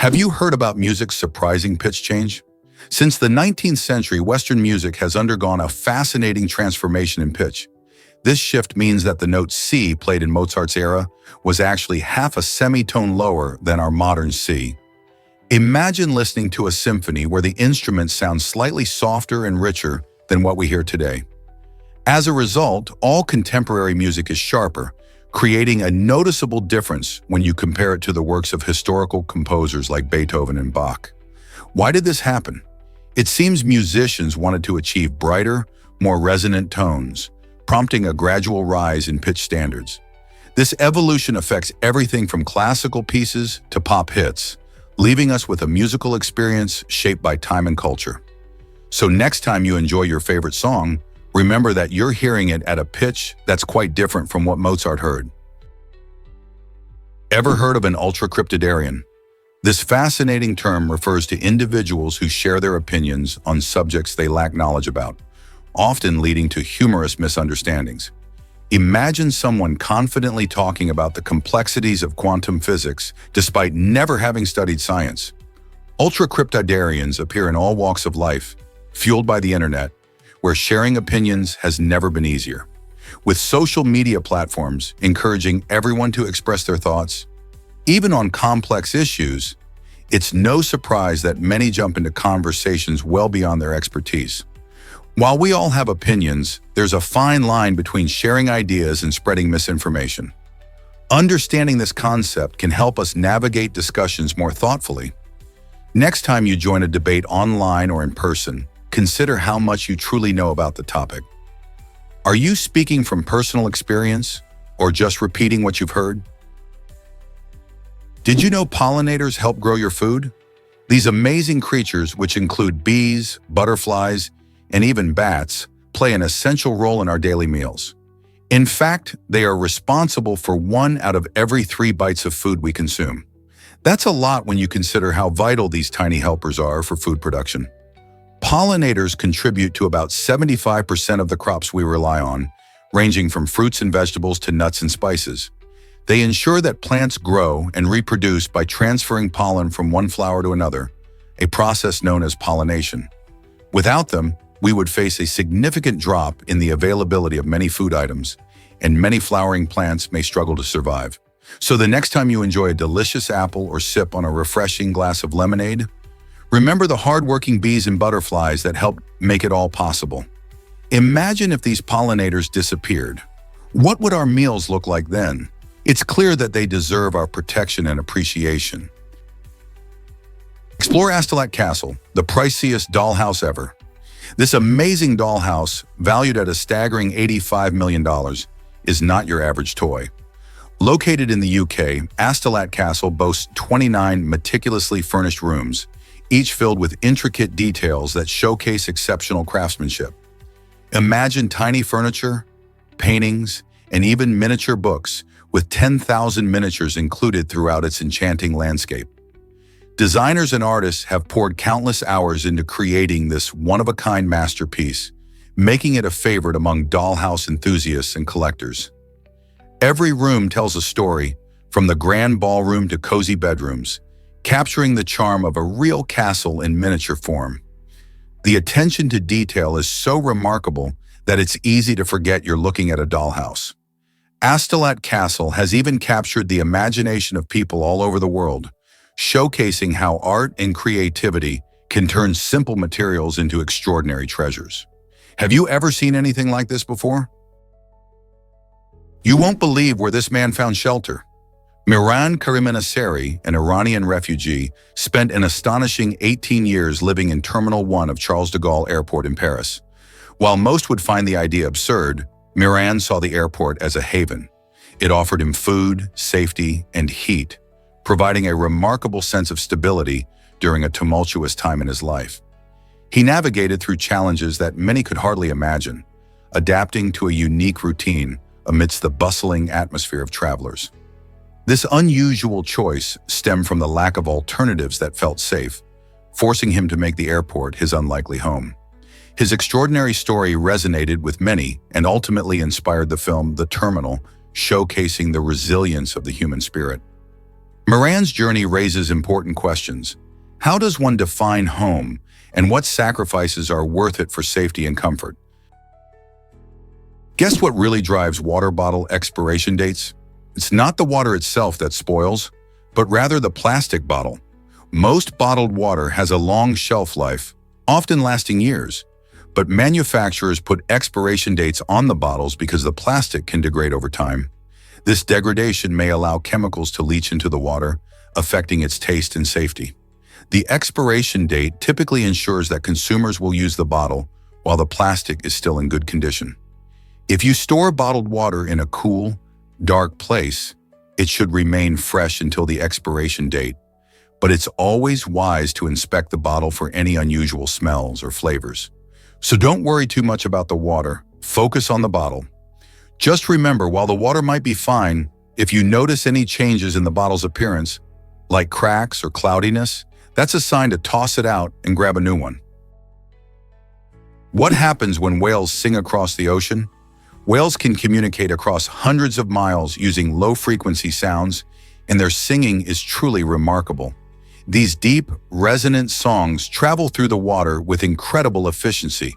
Have you heard about music's surprising pitch change? Since the 19th century, Western music has undergone a fascinating transformation in pitch. This shift means that the note C played in Mozart's era was actually half a semitone lower than our modern C. Imagine listening to a symphony where the instruments sound slightly softer and richer than what we hear today. As a result, all contemporary music is sharper, creating a noticeable difference when you compare it to the works of historical composers like Beethoven and Bach. Why did this happen? It seems musicians wanted to achieve brighter, more resonant tones, prompting a gradual rise in pitch standards. This evolution affects everything from classical pieces to pop hits, leaving us with a musical experience shaped by time and culture. So next time you enjoy your favorite song, remember that you're hearing it at a pitch that's quite different from what Mozart heard. Ever heard of an ultracryptidarian? This fascinating term refers to individuals who share their opinions on subjects they lack knowledge about, often leading to humorous misunderstandings. Imagine someone confidently talking about the complexities of quantum physics despite never having studied science. Ultracryptidarians appear in all walks of life, fueled by the internet, where sharing opinions has never been easier. With social media platforms encouraging everyone to express their thoughts, even on complex issues, it's no surprise that many jump into conversations well beyond their expertise. While we all have opinions, there's a fine line between sharing ideas and spreading misinformation. Understanding this concept can help us navigate discussions more thoughtfully. Next time you join a debate online or in person, consider how much you truly know about the topic. Are you speaking from personal experience or just repeating what you've heard? Did you know pollinators help grow your food? These amazing creatures, which include bees, butterflies, and even bats, play an essential role in our daily meals. In fact, they are responsible for 1 out of every 3 bites of food we consume. That's a lot when you consider how vital these tiny helpers are for food production. Pollinators contribute to about 75% of the crops we rely on, ranging from fruits and vegetables to nuts and spices. They ensure that plants grow and reproduce by transferring pollen from one flower to another, a process known as pollination. Without them, we would face a significant drop in the availability of many food items, and many flowering plants may struggle to survive. So the next time you enjoy a delicious apple or sip on a refreshing glass of lemonade, remember the hardworking bees and butterflies that help make it all possible. Imagine if these pollinators disappeared. What would our meals look like then? It's clear that they deserve our protection and appreciation. Explore Astolat Castle, the priciest dollhouse ever. This amazing dollhouse, valued at a staggering $85 million, is not your average toy. Located in the UK, Astolat Castle boasts 29 meticulously furnished rooms, each filled with intricate details that showcase exceptional craftsmanship. Imagine tiny furniture, paintings, and even miniature books, with 10,000 miniatures included throughout its enchanting landscape. Designers and artists have poured countless hours into creating this one-of-a-kind masterpiece, making it a favorite among dollhouse enthusiasts and collectors. Every room tells a story, from the grand ballroom to cozy bedrooms, capturing the charm of a real castle in miniature form. The attention to detail is so remarkable that it's easy to forget you're looking at a dollhouse. Astolat Castle has even captured the imagination of people all over the world, showcasing how art and creativity can turn simple materials into extraordinary treasures. Have you ever seen anything like this before? You won't believe where this man found shelter. Miran Karimenasseri, an Iranian refugee, spent an astonishing 18 years living in Terminal 1 of Charles de Gaulle Airport in Paris. While most would find the idea absurd, Miran saw the airport as a haven. It offered him food, safety, and heat, providing a remarkable sense of stability during a tumultuous time in his life. He navigated through challenges that many could hardly imagine, adapting to a unique routine amidst the bustling atmosphere of travelers. This unusual choice stemmed from the lack of alternatives that felt safe, forcing him to make the airport his unlikely home. His extraordinary story resonated with many and ultimately inspired the film The Terminal, showcasing the resilience of the human spirit. Moran's journey raises important questions. How does one define home, and what sacrifices are worth it for safety and comfort? Guess what really drives water bottle expiration dates? It's not the water itself that spoils, but rather the plastic bottle. Most bottled water has a long shelf life, often lasting years, but manufacturers put expiration dates on the bottles because the plastic can degrade over time. This degradation may allow chemicals to leach into the water, affecting its taste and safety. The expiration date typically ensures that consumers will use the bottle while the plastic is still in good condition. If you store bottled water in a cool, dark place, it should remain fresh until the expiration date, but it's always wise to inspect the bottle for any unusual smells or flavors. So don't worry too much about the water, focus on the bottle. Just remember, while the water might be fine, if you notice any changes in the bottle's appearance, like cracks or cloudiness, that's a sign to toss it out and grab a new one. What happens when whales sing across the ocean? Whales can communicate across hundreds of miles using low-frequency sounds, and their singing is truly remarkable. These deep, resonant songs travel through the water with incredible efficiency,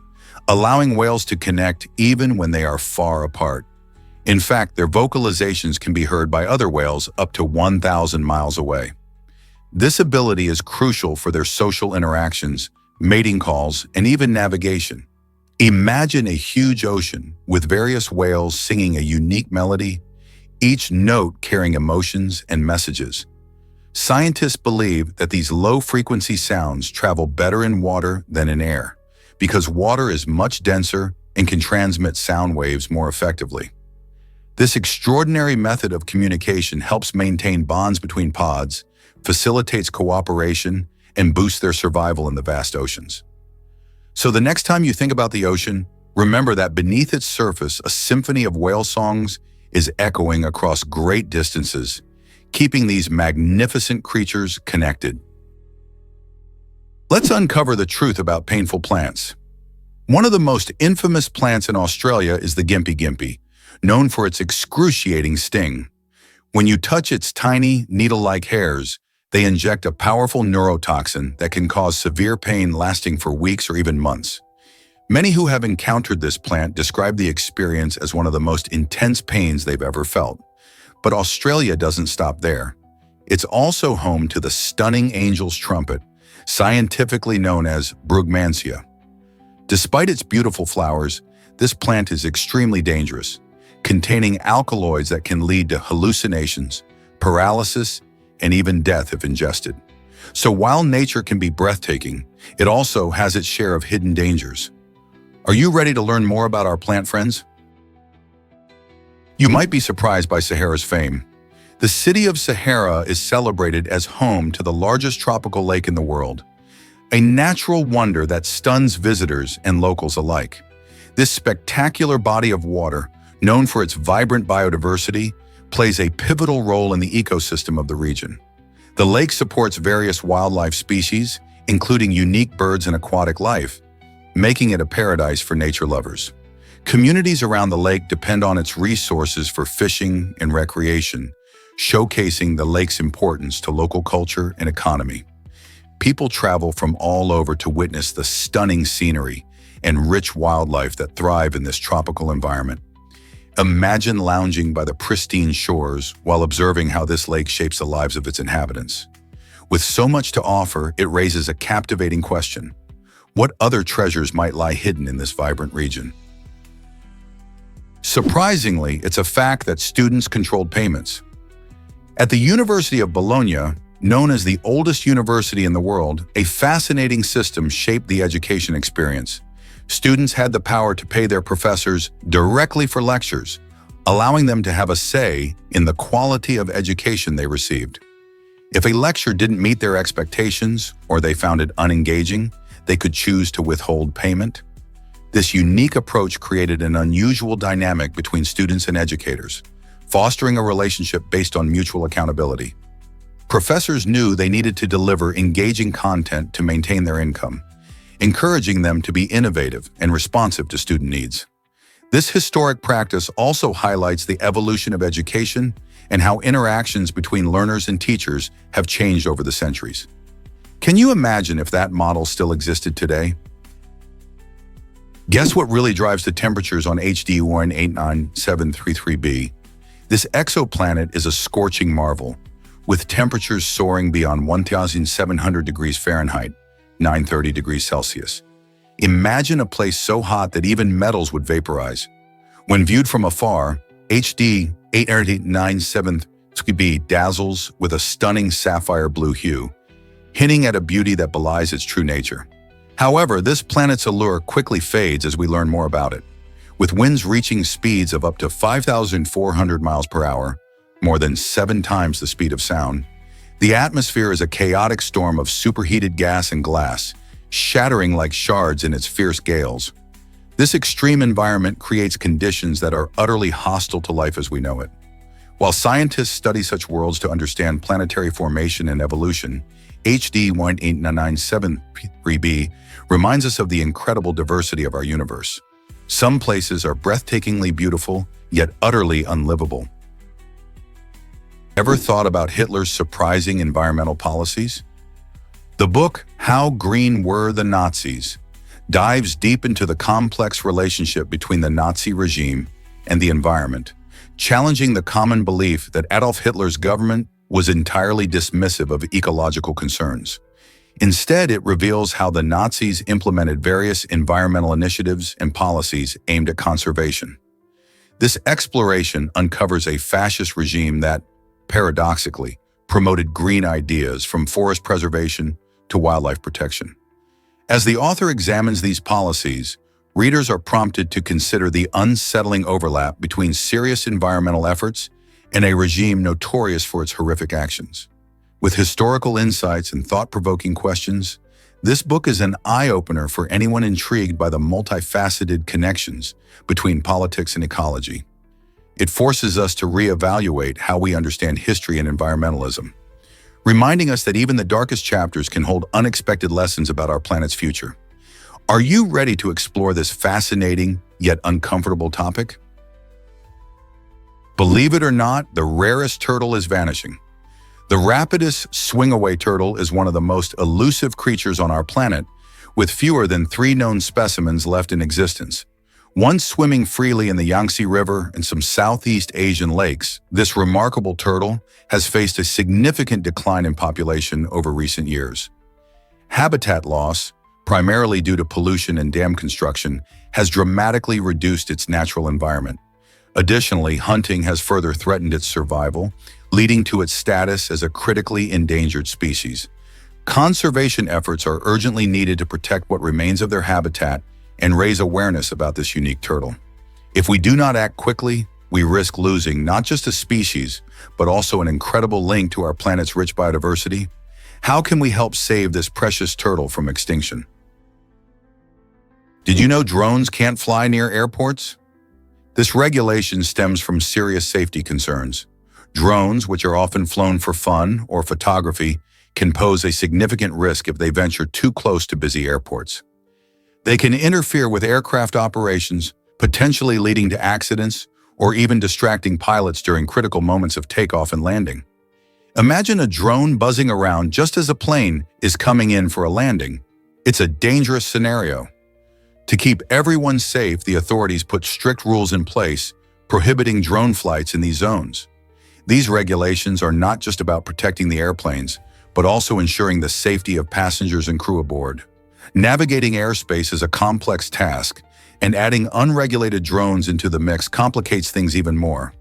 allowing whales to connect even when they are far apart. In fact, their vocalizations can be heard by other whales up to 1,000 miles away. This ability is crucial for their social interactions, mating calls, and even navigation. Imagine a huge ocean with various whales singing a unique melody, each note carrying emotions and messages. Scientists believe that these low-frequency sounds travel better in water than in air, because water is much denser and can transmit sound waves more effectively. This extraordinary method of communication helps maintain bonds between pods, facilitates cooperation, and boosts their survival in the vast oceans. So the next time you think about the ocean, remember that beneath its surface, a symphony of whale songs is echoing across great distances, keeping these magnificent creatures connected. Let's uncover the truth about painful plants. One of the most infamous plants in Australia is the gympie gympie, known for its excruciating sting. When you touch its tiny, needle-like hairs, they inject a powerful neurotoxin that can cause severe pain lasting for weeks or even months. Many who have encountered this plant describe the experience as one of the most intense pains they've ever felt. But Australia doesn't stop there. It's also home to the stunning angel's trumpet, scientifically known as Brugmansia. Despite its beautiful flowers, this plant is extremely dangerous, containing alkaloids that can lead to hallucinations, paralysis, and even death if ingested. So while nature can be breathtaking, it also has its share of hidden dangers. Are you ready to learn more about our plant friends? You might be surprised by Sahara's fame. The city of Sahara is celebrated as home to the largest tropical lake in the world, a natural wonder that stuns visitors and locals alike. This spectacular body of water, known for its vibrant biodiversity, plays a pivotal role in the ecosystem of the region. The lake supports various wildlife species, including unique birds and aquatic life, making it a paradise for nature lovers. Communities around the lake depend on its resources for fishing and recreation, showcasing the lake's importance to local culture and economy. People travel from all over to witness the stunning scenery and rich wildlife that thrive in this tropical environment. Imagine lounging by the pristine shores while observing how this lake shapes the lives of its inhabitants. With so much to offer, it raises a captivating question. What other treasures might lie hidden in this vibrant region? Surprisingly, it's a fact that students controlled payments. At the University of Bologna, known as the oldest university in the world, a fascinating system shaped the education experience. Students had the power to pay their professors directly for lectures, allowing them to have a say in the quality of education they received. If a lecture didn't meet their expectations or they found it unengaging, they could choose to withhold payment. This unique approach created an unusual dynamic between students and educators, fostering a relationship based on mutual accountability. Professors knew they needed to deliver engaging content to maintain their income, encouraging them to be innovative and responsive to student needs. This historic practice also highlights the evolution of education and how interactions between learners and teachers have changed over the centuries. Can you imagine if that model still existed today? Guess what really drives the temperatures on HD 189733b? This exoplanet is a scorching marvel, with temperatures soaring beyond 1,700 degrees Fahrenheit, 930 degrees Celsius. Imagine a place so hot that even metals would vaporize. When viewed from afar, HD 189733b dazzles with a stunning sapphire blue hue, hinting at a beauty that belies its true nature. However, this planet's allure quickly fades as we learn more about it. With winds reaching speeds of up to 5,400 miles per hour, more than 7 times the speed of sound, the atmosphere is a chaotic storm of superheated gas and glass, shattering like shards in its fierce gales. This extreme environment creates conditions that are utterly hostile to life as we know it. While scientists study such worlds to understand planetary formation and evolution, HD 189733b reminds us of the incredible diversity of our universe. Some places are breathtakingly beautiful, yet utterly unlivable. Ever thought about Hitler's surprising environmental policies? The book, How Green Were the Nazis, dives deep into the complex relationship between the Nazi regime and the environment, challenging the common belief that Adolf Hitler's government was entirely dismissive of ecological concerns. Instead, it reveals how the Nazis implemented various environmental initiatives and policies aimed at conservation. This exploration uncovers a fascist regime that, paradoxically, promoted green ideas from forest preservation to wildlife protection. As the author examines these policies, readers are prompted to consider the unsettling overlap between serious environmental efforts and a regime notorious for its horrific actions. With historical insights and thought-provoking questions, this book is an eye-opener for anyone intrigued by the multifaceted connections between politics and ecology. It forces us to reevaluate how we understand history and environmentalism, reminding us that even the darkest chapters can hold unexpected lessons about our planet's future. Are you ready to explore this fascinating yet uncomfortable topic? Believe it or not, the rarest turtle is vanishing. The Rapidus swingaway turtle is one of the most elusive creatures on our planet, with fewer than 3 known specimens left in existence. Once swimming freely in the Yangtze River and some Southeast Asian lakes, this remarkable turtle has faced a significant decline in population over recent years. Habitat loss, primarily due to pollution and dam construction, has dramatically reduced its natural environment. Additionally, hunting has further threatened its survival, leading to its status as a critically endangered species. Conservation efforts are urgently needed to protect what remains of their habitat and raise awareness about this unique turtle. If we do not act quickly, we risk losing not just a species, but also an incredible link to our planet's rich biodiversity. How can we help save this precious turtle from extinction? Did you know drones can't fly near airports? This regulation stems from serious safety concerns. Drones, which are often flown for fun or photography, can pose a significant risk if they venture too close to busy airports. They can interfere with aircraft operations, potentially leading to accidents or even distracting pilots during critical moments of takeoff and landing. Imagine a drone buzzing around just as a plane is coming in for a landing. It's a dangerous scenario. To keep everyone safe, the authorities put strict rules in place, prohibiting drone flights in these zones. These regulations are not just about protecting the airplanes, but also ensuring the safety of passengers and crew aboard. Navigating airspace is a complex task, and adding unregulated drones into the mix complicates things even more.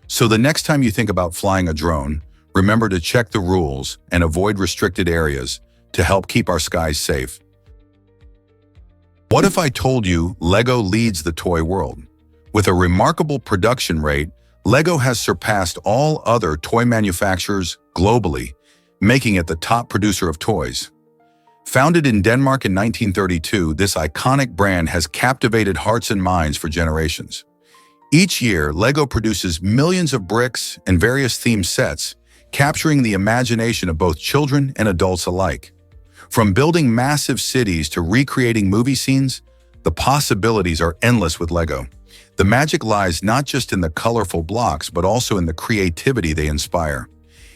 So the next time you think about flying a drone, remember to check the rules and avoid restricted areas to help keep our skies safe. What if I told you LEGO leads the toy world? With a remarkable production rate, LEGO has surpassed all other toy manufacturers globally, making it the top producer of toys. Founded in Denmark in 1932, this iconic brand has captivated hearts and minds for generations. Each year, LEGO produces millions of bricks and various theme sets, capturing the imagination of both children and adults alike. From building massive cities to recreating movie scenes, the possibilities are endless with LEGO. The magic lies not just in the colorful blocks, but also in the creativity they inspire.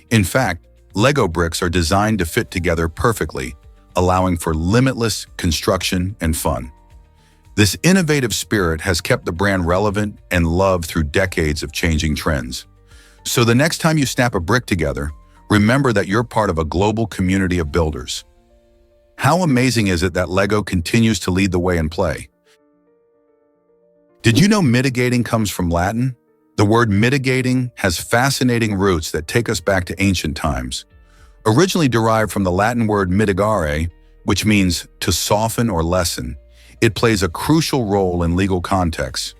In fact, Lego bricks are designed to fit together perfectly, allowing for limitless construction and fun. This innovative spirit has kept the brand relevant and loved through decades of changing trends. So the next time you snap a brick together, remember that you're part of a global community of builders. How amazing is it that Lego continues to lead the way in play? Did you know mitigating comes from Latin? The word mitigating has fascinating roots that take us back to ancient times. Originally derived from the Latin word mitigare, which means to soften or lessen, it plays a crucial role in legal contexts.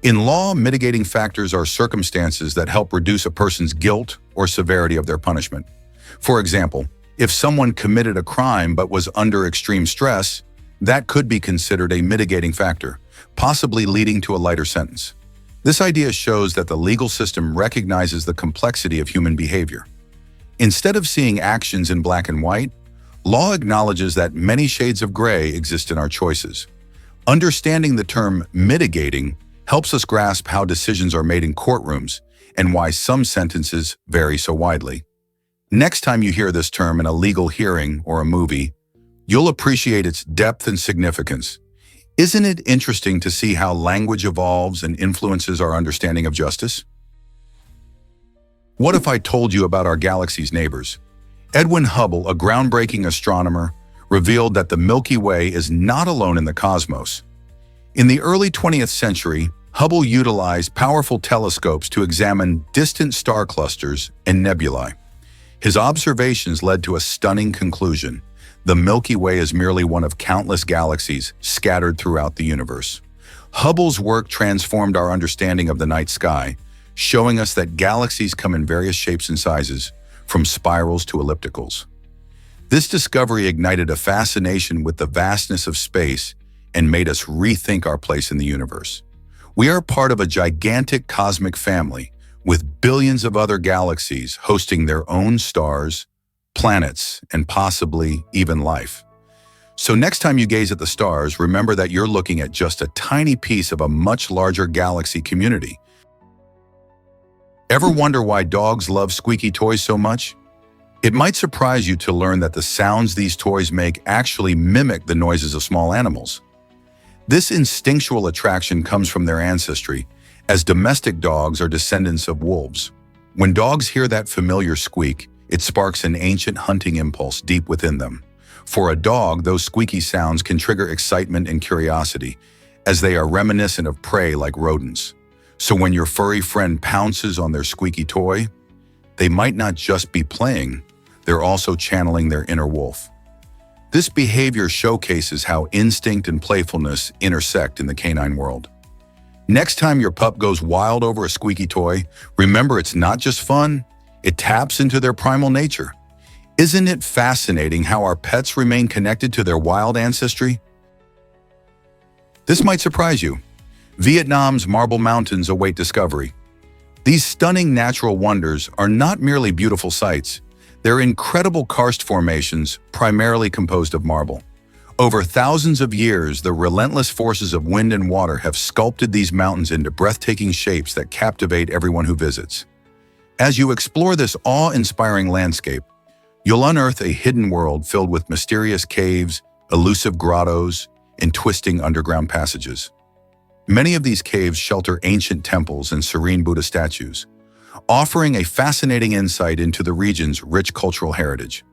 In law, mitigating factors are circumstances that help reduce a person's guilt or severity of their punishment. For example, if someone committed a crime but was under extreme stress, that could be considered a mitigating factor, possibly leading to a lighter sentence. This idea shows that the legal system recognizes the complexity of human behavior. Instead of seeing actions in black and white, law acknowledges that many shades of gray exist in our choices. Understanding the term mitigating helps us grasp how decisions are made in courtrooms and why some sentences vary so widely. Next time you hear this term in a legal hearing or a movie, you'll appreciate its depth and significance. Isn't it interesting to see how language evolves and influences our understanding of justice? What if I told you about our galaxy's neighbors? Edwin Hubble, a groundbreaking astronomer, revealed that the Milky Way is not alone in the cosmos. In the early 20th century, Hubble utilized powerful telescopes to examine distant star clusters and nebulae. His observations led to a stunning conclusion. The Milky Way is merely one of countless galaxies scattered throughout the universe. Hubble's work transformed our understanding of the night sky, showing us that galaxies come in various shapes and sizes, from spirals to ellipticals. This discovery ignited a fascination with the vastness of space and made us rethink our place in the universe. We are part of a gigantic cosmic family, with billions of other galaxies hosting their own stars, planets, and possibly even life. So next time you gaze at the stars, remember that you're looking at just a tiny piece of a much larger galaxy community. Ever wonder why dogs love squeaky toys so much? It might surprise you to learn that the sounds these toys make actually mimic the noises of small animals. This instinctual attraction comes from their ancestry, as domestic dogs are descendants of wolves. When dogs hear that familiar squeak, it sparks an ancient hunting impulse deep within them. For a dog, those squeaky sounds can trigger excitement and curiosity, as they are reminiscent of prey like rodents. So when your furry friend pounces on their squeaky toy, they might not just be playing, they're also channeling their inner wolf. This behavior showcases how instinct and playfulness intersect in the canine world. Next time your pup goes wild over a squeaky toy, remember it's not just fun, it taps into their primal nature. Isn't it fascinating how our pets remain connected to their wild ancestry? This might surprise you. Vietnam's Marble Mountains await discovery. These stunning natural wonders are not merely beautiful sights. They're incredible karst formations, primarily composed of marble. Over thousands of years, the relentless forces of wind and water have sculpted these mountains into breathtaking shapes that captivate everyone who visits. As you explore this awe-inspiring landscape, you'll unearth a hidden world filled with mysterious caves, elusive grottos, and twisting underground passages. Many of these caves shelter ancient temples and serene Buddha statues, offering a fascinating insight into the region's rich cultural heritage.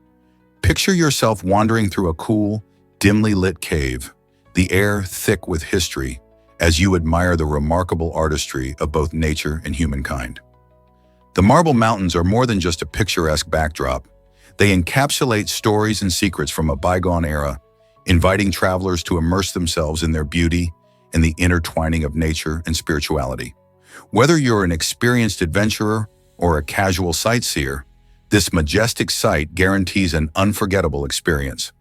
Picture yourself wandering through a cool, dimly lit cave, the air thick with history, as you admire the remarkable artistry of both nature and humankind. The Marble Mountains are more than just a picturesque backdrop. They encapsulate stories and secrets from a bygone era, inviting travelers to immerse themselves in their beauty and the intertwining of nature and spirituality. Whether you're an experienced adventurer or a casual sightseer, this majestic site guarantees an unforgettable experience.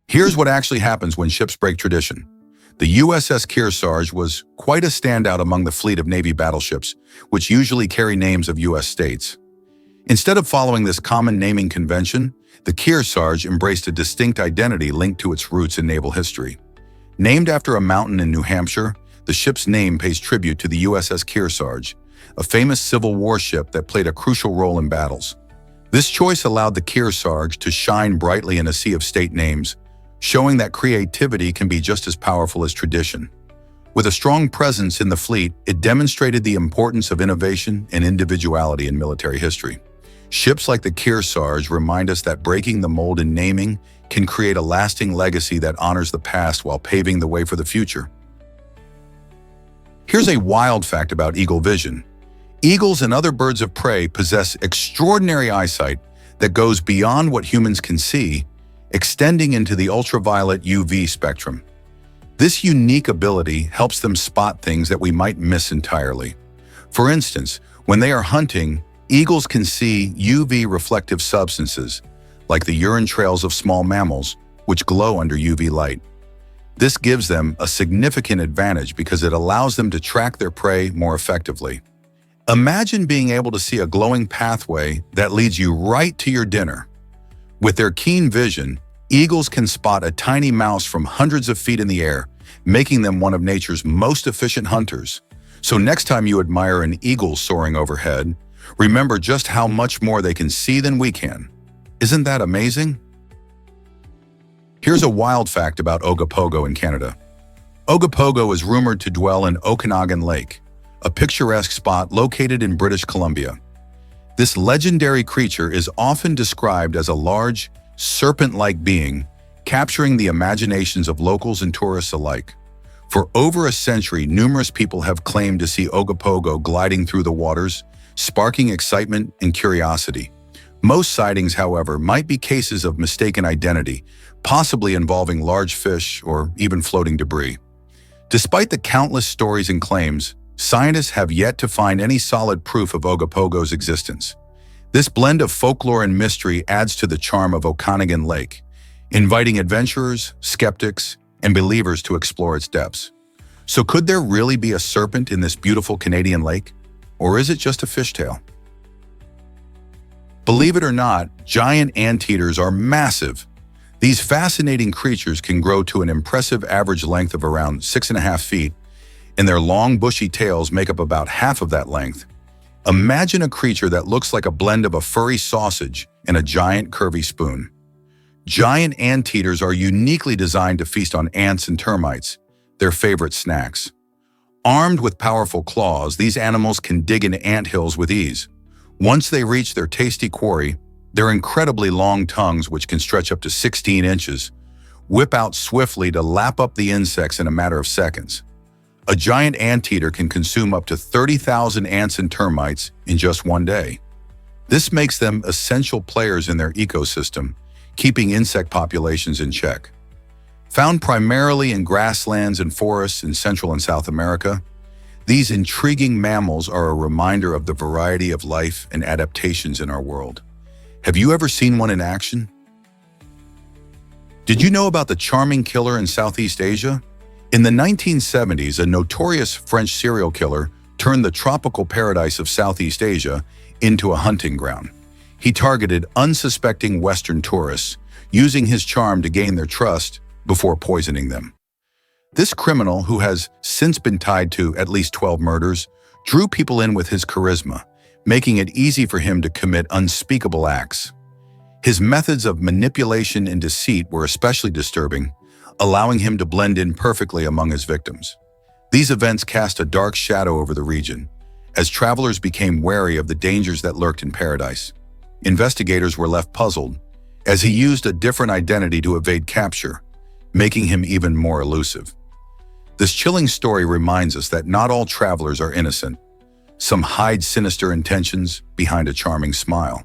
Here's what actually happens when ships break tradition. The USS Kearsarge was quite a standout among the fleet of Navy battleships, which usually carry names of U.S. states. Instead of following this common naming convention, the Kearsarge embraced a distinct identity linked to its roots in naval history. Named after a mountain in New Hampshire, The ship's name pays tribute to the USS Kearsarge, a famous Civil War ship that played a crucial role in battles. This choice allowed the Kearsarge to shine brightly in a sea of state names, showing that creativity can be just as powerful as tradition. With a strong presence in the fleet, it demonstrated the importance of innovation and individuality in military history. Ships like the Kearsarge remind us that breaking the mold in naming can create a lasting legacy that honors the past while paving the way for the future. Here's a wild fact about eagle vision. Eagles and other birds of prey possess extraordinary eyesight that goes beyond what humans can see, extending into the ultraviolet UV spectrum. This unique ability helps them spot things that we might miss entirely. For instance, when they are hunting, eagles can see UV reflective substances, like the urine trails of small mammals, which glow under UV light. This gives them a significant advantage because it allows them to track their prey more effectively. Imagine being able to see a glowing pathway that leads you right to your dinner. With their keen vision, eagles can spot a tiny mouse from hundreds of feet in the air, making them one of nature's most efficient hunters. So next time you admire an eagle soaring overhead, remember just how much more they can see than we can. Isn't that amazing? Here's a wild fact about Ogopogo in Canada. Ogopogo is rumored to dwell in Okanagan Lake, a picturesque spot located in British Columbia. This legendary creature is often described as a large, serpent-like being, capturing the imaginations of locals and tourists alike. For over a century, numerous people have claimed to see Ogopogo gliding through the waters, sparking excitement and curiosity. Most sightings, however, might be cases of mistaken identity, possibly involving large fish or even floating debris. Despite the countless stories and claims, scientists have yet to find any solid proof of Ogopogo's existence. This blend of folklore and mystery adds to the charm of Okanagan Lake, inviting adventurers, skeptics, and believers to explore its depths. So could there really be a serpent in this beautiful Canadian lake? Or is it just a fishtail? Believe it or not, giant anteaters are massive. These fascinating creatures can grow to an impressive average length of around 6.5 feet, and their long, bushy tails make up about half of that length. Imagine a creature that looks like a blend of a furry sausage and a giant, curvy spoon. Giant anteaters are uniquely designed to feast on ants and termites, their favorite snacks. Armed with powerful claws, these animals can dig into anthills with ease. Once they reach their tasty quarry, their incredibly long tongues, which can stretch up to 16 inches, whip out swiftly to lap up the insects in a matter of seconds. A giant anteater can consume up to 30,000 ants and termites in just one day. This makes them essential players in their ecosystem, keeping insect populations in check. Found primarily in grasslands and forests in Central and South America, these intriguing mammals are a reminder of the variety of life and adaptations in our world. Have you ever seen one in action? Did you know about the charming killer in Southeast Asia? In the 1970s, a notorious French serial killer turned the tropical paradise of Southeast Asia into a hunting ground. He targeted unsuspecting Western tourists, using his charm to gain their trust before poisoning them. This criminal, who has since been tied to at least 12 murders, drew people in with his charisma, making it easy for him to commit unspeakable acts. His methods of manipulation and deceit were especially disturbing, allowing him to blend in perfectly among his victims. These events cast a dark shadow over the region, as travelers became wary of the dangers that lurked in paradise. Investigators were left puzzled, as he used a different identity to evade capture, making him even more elusive. This chilling story reminds us that not all travelers are innocent. Some hide sinister intentions behind a charming smile.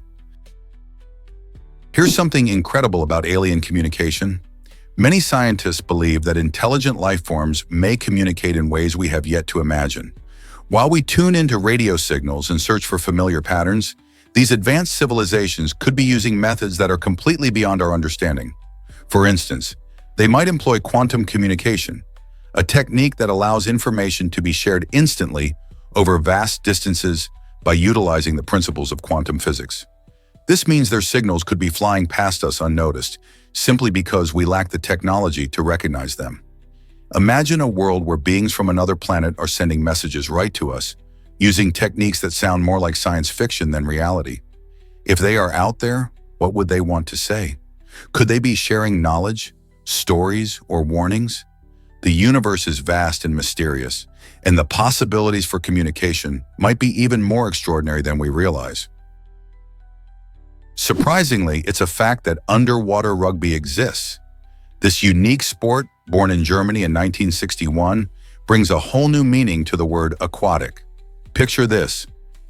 Here's something incredible about alien communication. Many scientists believe that intelligent life forms may communicate in ways we have yet to imagine. While we tune into radio signals and search for familiar patterns, these advanced civilizations could be using methods that are completely beyond our understanding. For instance, they might employ quantum communication, a technique that allows information to be shared instantly over vast distances by utilizing the principles of quantum physics. This means their signals could be flying past us unnoticed, simply because we lack the technology to recognize them. Imagine a world where beings from another planet are sending messages right to us, using techniques that sound more like science fiction than reality. If they are out there, what would they want to say? Could they be sharing knowledge, stories, or warnings? The universe is vast and mysterious, and the possibilities for communication might be even more extraordinary than we realize. Surprisingly, it's a fact that underwater rugby exists. This unique sport, born in Germany in 1961, brings a whole new meaning to the word aquatic. Picture this: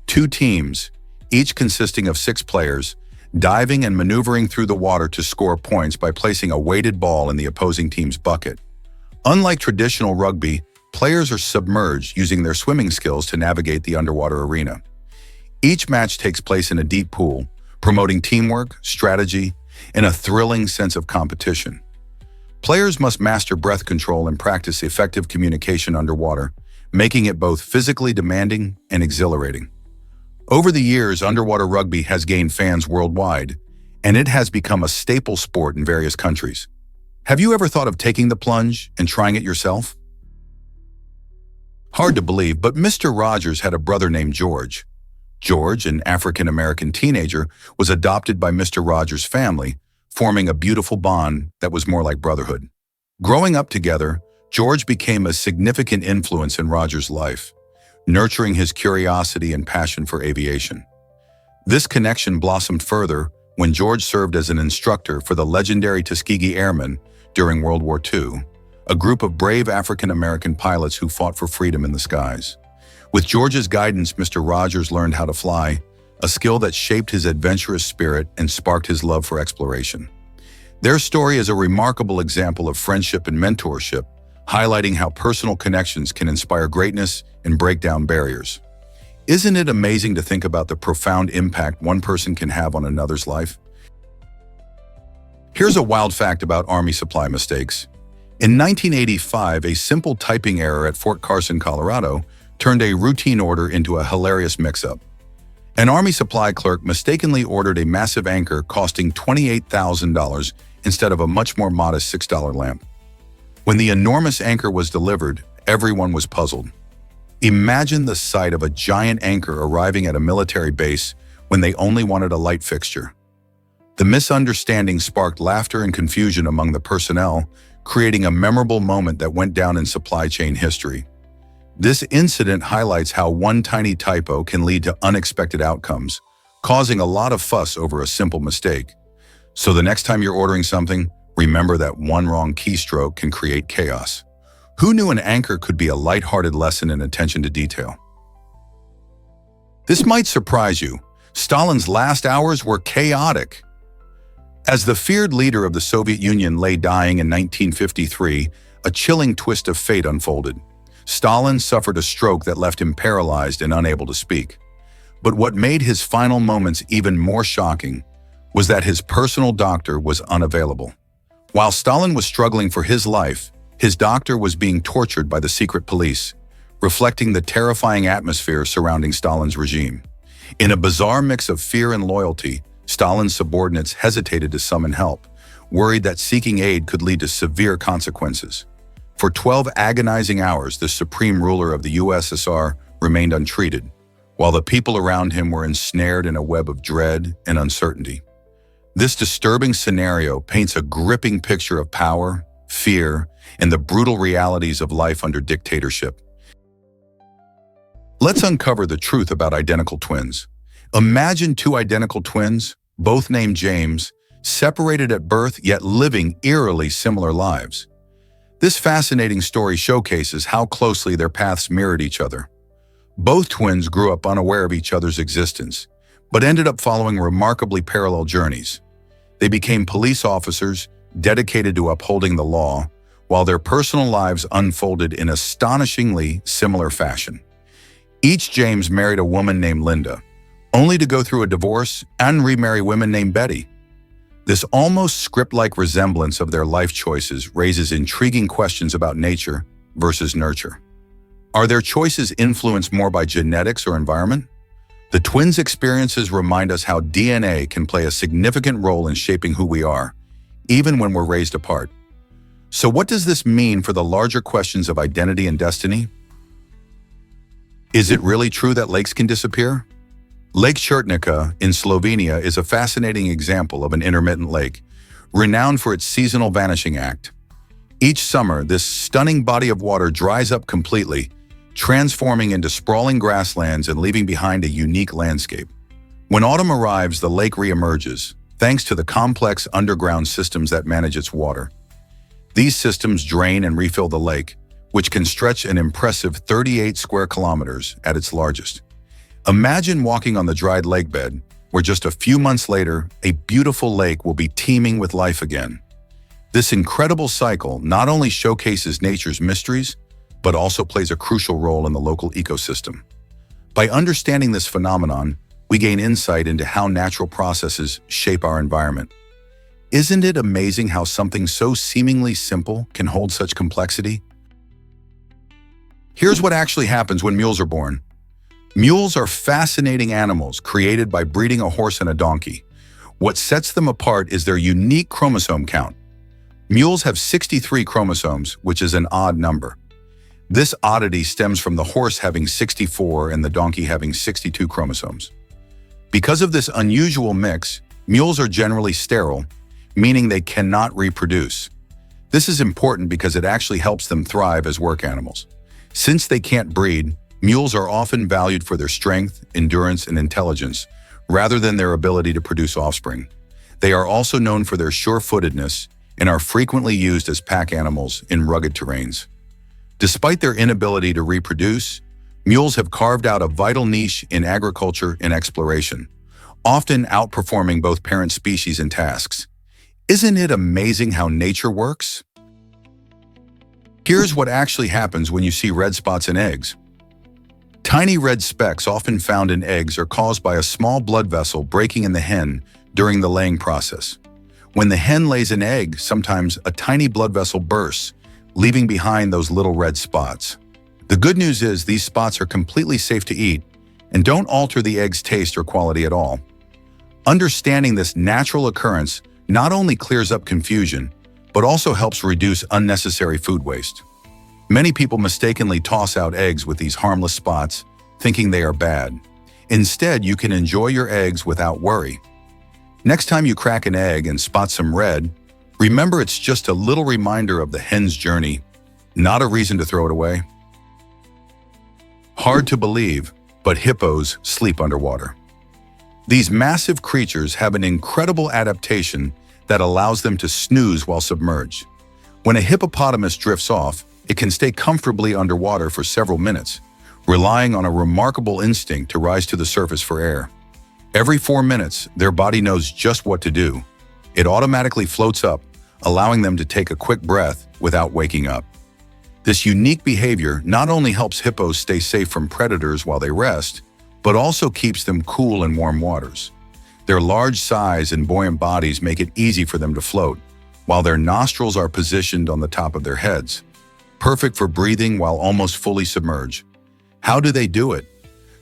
two teams, each consisting of 6 players, diving and maneuvering through the water to score points by placing a weighted ball in the opposing team's bucket. Unlike traditional rugby, players are submerged using their swimming skills to navigate the underwater arena. Each match takes place in a deep pool, promoting teamwork, strategy, and a thrilling sense of competition. Players must master breath control and practice effective communication underwater, making it both physically demanding and exhilarating. Over the years, underwater rugby has gained fans worldwide, and it has become a staple sport in various countries. Have you ever thought of taking the plunge and trying it yourself? Hard to believe, but Mr. Rogers had a brother named George. George, an African-American teenager, was adopted by Mr. Rogers' family, forming a beautiful bond that was more like brotherhood. Growing up together, George became a significant influence in Rogers' life, nurturing his curiosity and passion for aviation. This connection blossomed further when George served as an instructor for the legendary Tuskegee Airmen during World War II, a group of brave African-American pilots who fought for freedom in the skies. With George's guidance, Mr. Rogers learned how to fly, a skill that shaped his adventurous spirit and sparked his love for exploration. Their story is a remarkable example of friendship and mentorship, highlighting how personal connections can inspire greatness and break down barriers. Isn't it amazing to think about the profound impact one person can have on another's life? Here's a wild fact about Army supply mistakes. In 1985, a simple typing error at Fort Carson, Colorado, turned a routine order into a hilarious mix-up. An Army supply clerk mistakenly ordered a massive anchor costing $28,000 instead of a much more modest $6 lamp. When the enormous anchor was delivered, everyone was puzzled. Imagine the sight of a giant anchor arriving at a military base when they only wanted a light fixture. The misunderstanding sparked laughter and confusion among the personnel, creating a memorable moment that went down in supply chain history. This incident highlights how one tiny typo can lead to unexpected outcomes, causing a lot of fuss over a simple mistake. So the next time you're ordering something, remember that one wrong keystroke can create chaos. Who knew an anchor could be a lighthearted lesson in attention to detail? This might surprise you. Stalin's last hours were chaotic. As the feared leader of the Soviet Union lay dying in 1953, a chilling twist of fate unfolded. Stalin suffered a stroke that left him paralyzed and unable to speak. But what made his final moments even more shocking was that his personal doctor was unavailable. While Stalin was struggling for his life, his doctor was being tortured by the secret police, reflecting the terrifying atmosphere surrounding Stalin's regime. In a bizarre mix of fear and loyalty, Stalin's subordinates hesitated to summon help, worried that seeking aid could lead to severe consequences. For 12 agonizing hours, the supreme ruler of the USSR remained untreated, while the people around him were ensnared in a web of dread and uncertainty. This disturbing scenario paints a gripping picture of power, fear, and the brutal realities of life under dictatorship. Let's uncover the truth about identical twins. Imagine two identical twins, both named James, separated at birth yet living eerily similar lives. This fascinating story showcases how closely their paths mirrored each other. Both twins grew up unaware of each other's existence, but ended up following remarkably parallel journeys. They became police officers, dedicated to upholding the law, while their personal lives unfolded in astonishingly similar fashion. Each James married a woman named Linda, only to go through a divorce and remarry women named Betty. This almost script-like resemblance of their life choices raises intriguing questions about nature versus nurture. Are their choices influenced more by genetics or environment? The twins' experiences remind us how DNA can play a significant role in shaping who we are, even when we're raised apart. So what does this mean for the larger questions of identity and destiny? Is it really true that lakes can disappear? Lake Čertnica in Slovenia is a fascinating example of an intermittent lake, renowned for its seasonal vanishing act. Each summer, this stunning body of water dries up completely, transforming into sprawling grasslands and leaving behind a unique landscape. When autumn arrives, the lake reemerges, thanks to the complex underground systems that manage its water. These systems drain and refill the lake, which can stretch an impressive 38 square kilometers at its largest. Imagine walking on the dried lake bed, where just a few months later, a beautiful lake will be teeming with life again. This incredible cycle not only showcases nature's mysteries, but also plays a crucial role in the local ecosystem. By understanding this phenomenon, we gain insight into how natural processes shape our environment. Isn't it amazing how something so seemingly simple can hold such complexity? Here's what actually happens when mules are born. Mules are fascinating animals created by breeding a horse and a donkey. What sets them apart is their unique chromosome count. Mules have 63 chromosomes, which is an odd number. This oddity stems from the horse having 64 and the donkey having 62 chromosomes. Because of this unusual mix, mules are generally sterile, meaning they cannot reproduce. This is important because it actually helps them thrive as work animals. Since they can't breed, mules are often valued for their strength, endurance, and intelligence, rather than their ability to produce offspring. They are also known for their sure-footedness and are frequently used as pack animals in rugged terrains. Despite their inability to reproduce, mules have carved out a vital niche in agriculture and exploration, often outperforming both parent species in tasks. Isn't it amazing how nature works? Here's what actually happens when you see red spots in eggs. Tiny red specks often found in eggs are caused by a small blood vessel breaking in the hen during the laying process. When the hen lays an egg, sometimes a tiny blood vessel bursts, leaving behind those little red spots. The good news is these spots are completely safe to eat and don't alter the egg's taste or quality at all. Understanding this natural occurrence not only clears up confusion, but also helps reduce unnecessary food waste. Many people mistakenly toss out eggs with these harmless spots, thinking they are bad. Instead, you can enjoy your eggs without worry. Next time you crack an egg and spot some red, remember it's just a little reminder of the hen's journey, not a reason to throw it away. Hard to believe, but hippos sleep underwater. These massive creatures have an incredible adaptation that allows them to snooze while submerged. When a hippopotamus drifts off, it can stay comfortably underwater for several minutes, relying on a remarkable instinct to rise to the surface for air. Every 4 minutes, their body knows just what to do. It automatically floats up, allowing them to take a quick breath without waking up. This unique behavior not only helps hippos stay safe from predators while they rest, but also keeps them cool in warm waters. Their large size and buoyant bodies make it easy for them to float, while their nostrils are positioned on the top of their heads, perfect for breathing while almost fully submerged. How do they do it?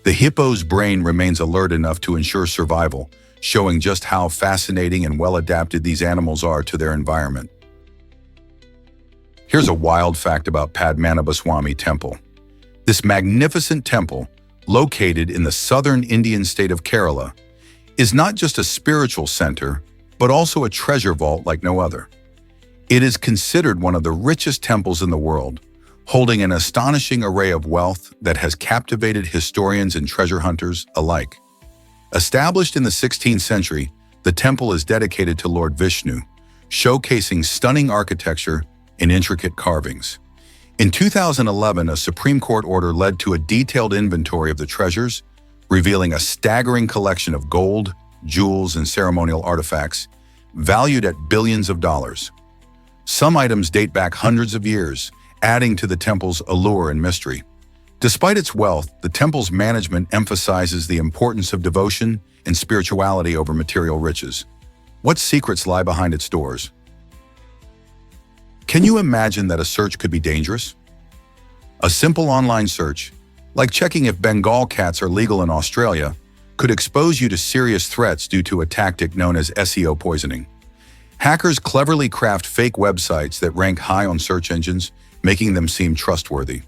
The hippo's brain remains alert enough to ensure survival, showing just how fascinating and well-adapted these animals are to their environment. Here's a wild fact about Padmanabhaswamy Temple. This magnificent temple, located in the southern Indian state of Kerala, is not just a spiritual center, but also a treasure vault like no other. It is considered one of the richest temples in the world, holding an astonishing array of wealth that has captivated historians and treasure hunters alike. Established in the 16th century, the temple is dedicated to Lord Vishnu, showcasing stunning architecture and intricate carvings. In 2011, a Supreme Court order led to a detailed inventory of the treasures, revealing a staggering collection of gold, jewels, and ceremonial artifacts valued at billions of dollars. Some items date back hundreds of years, adding to the temple's allure and mystery. Despite its wealth, the temple's management emphasizes the importance of devotion and spirituality over material riches. What secrets lie behind its doors? Can you imagine that a search could be dangerous? A simple online search, like checking if Bengal cats are legal in Australia, could expose you to serious threats due to a tactic known as SEO poisoning. Hackers cleverly craft fake websites that rank high on search engines, making them seem trustworthy.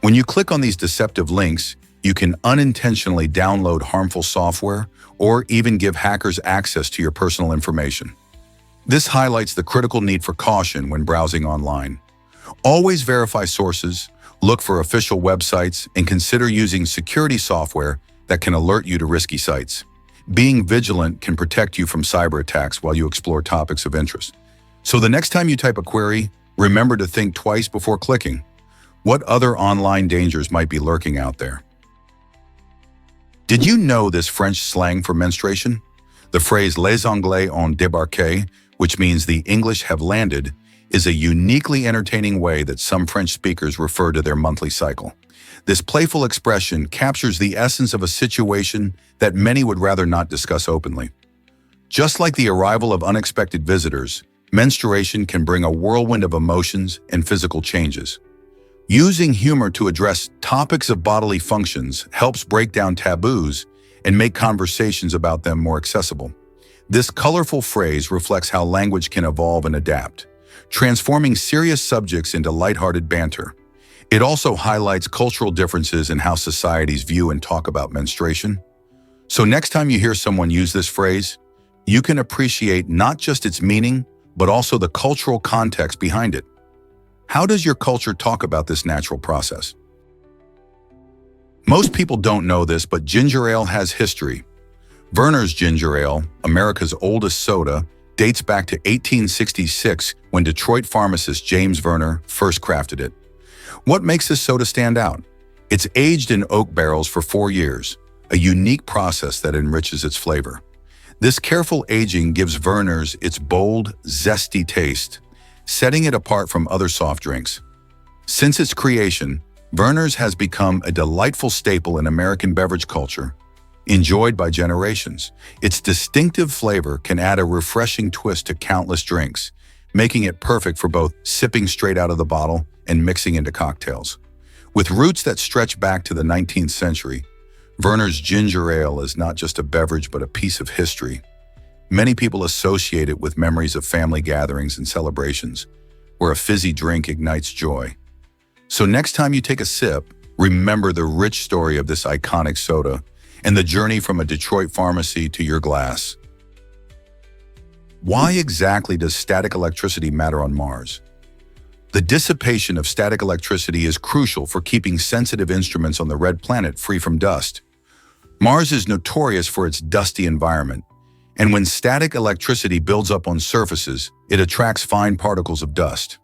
When you click on these deceptive links, you can unintentionally download harmful software or even give hackers access to your personal information. This highlights the critical need for caution when browsing online. Always verify sources, look for official websites, and consider using security software that can alert you to risky sites. Being vigilant can protect you from cyber attacks while you explore topics of interest. So the next time you type a query, remember to think twice before clicking. What other online dangers might be lurking out there? Did you know this French slang for menstruation? The phrase "Les Anglais ont débarqué," which means the English have landed, is a uniquely entertaining way that some French speakers refer to their monthly cycle. This playful expression captures the essence of a situation that many would rather not discuss openly. Just like the arrival of unexpected visitors, menstruation can bring a whirlwind of emotions and physical changes. Using humor to address topics of bodily functions helps break down taboos and make conversations about them more accessible. This colorful phrase reflects how language can evolve and adapt, transforming serious subjects into lighthearted banter. It also highlights cultural differences in how societies view and talk about menstruation. So next time you hear someone use this phrase, you can appreciate not just its meaning, but also the cultural context behind it. How does your culture talk about this natural process? Most people don't know this, but ginger ale has history. Vernors Ginger Ale, America's oldest soda, dates back to 1866 when Detroit pharmacist James Verner first crafted it. What makes this soda stand out? It's aged in oak barrels for 4 years, a unique process that enriches its flavor. This careful aging gives Vernors its bold, zesty taste, setting it apart from other soft drinks. Since its creation, Vernors has become a delightful staple in American beverage culture, enjoyed by generations. Its distinctive flavor can add a refreshing twist to countless drinks, making it perfect for both sipping straight out of the bottle and mixing into cocktails. With roots that stretch back to the 19th century, Vernors Ginger Ale is not just a beverage but a piece of history. Many people associate it with memories of family gatherings and celebrations, where a fizzy drink ignites joy. So next time you take a sip, remember the rich story of this iconic soda and the journey from a Detroit pharmacy to your glass. Why exactly does static electricity matter on Mars? The dissipation of static electricity is crucial for keeping sensitive instruments on the red planet free from dust. Mars is notorious for its dusty environment, and when static electricity builds up on surfaces, it attracts fine particles of dust.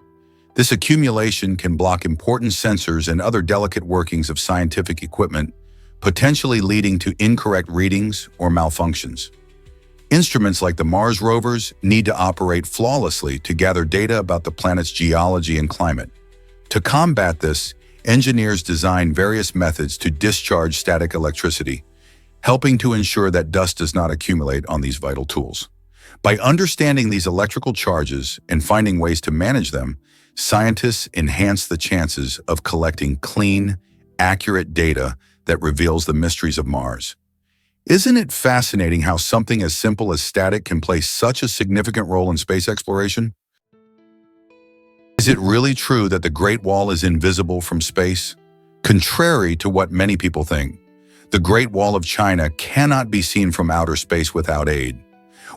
This accumulation can block important sensors and other delicate workings of scientific equipment, potentially leading to incorrect readings or malfunctions. Instruments like the Mars rovers need to operate flawlessly to gather data about the planet's geology and climate. To combat this, engineers design various methods to discharge static electricity, helping to ensure that dust does not accumulate on these vital tools. By understanding these electrical charges and finding ways to manage them, scientists enhance the chances of collecting clean, accurate data that reveals the mysteries of Mars. Isn't it fascinating how something as simple as static can play such a significant role in space exploration? Is it really true that the Great Wall is invisible from space? Contrary to what many people think, the Great Wall of China cannot be seen from outer space without aid.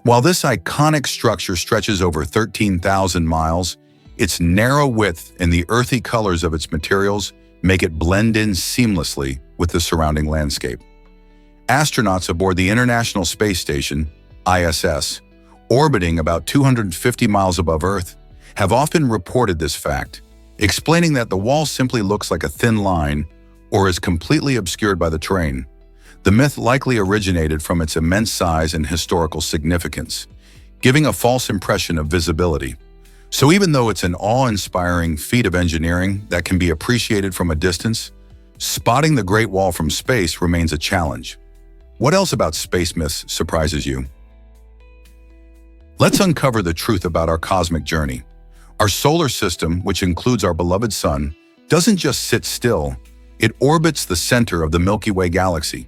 While this iconic structure stretches over 13,000 miles, its narrow width and the earthy colors of its materials make it blend in seamlessly with the surrounding landscape. Astronauts aboard the International Space Station, ISS, orbiting about 250 miles above Earth, have often reported this fact, explaining that the wall simply looks like a thin line or is completely obscured by the terrain. The myth likely originated from its immense size and historical significance, giving a false impression of visibility. So even though it's an awe-inspiring feat of engineering that can be appreciated from a distance, spotting the Great Wall from space remains a challenge. What else about space myths surprises you? Let's uncover the truth about our cosmic journey. Our solar system, which includes our beloved Sun, doesn't just sit still, it orbits the center of the Milky Way galaxy.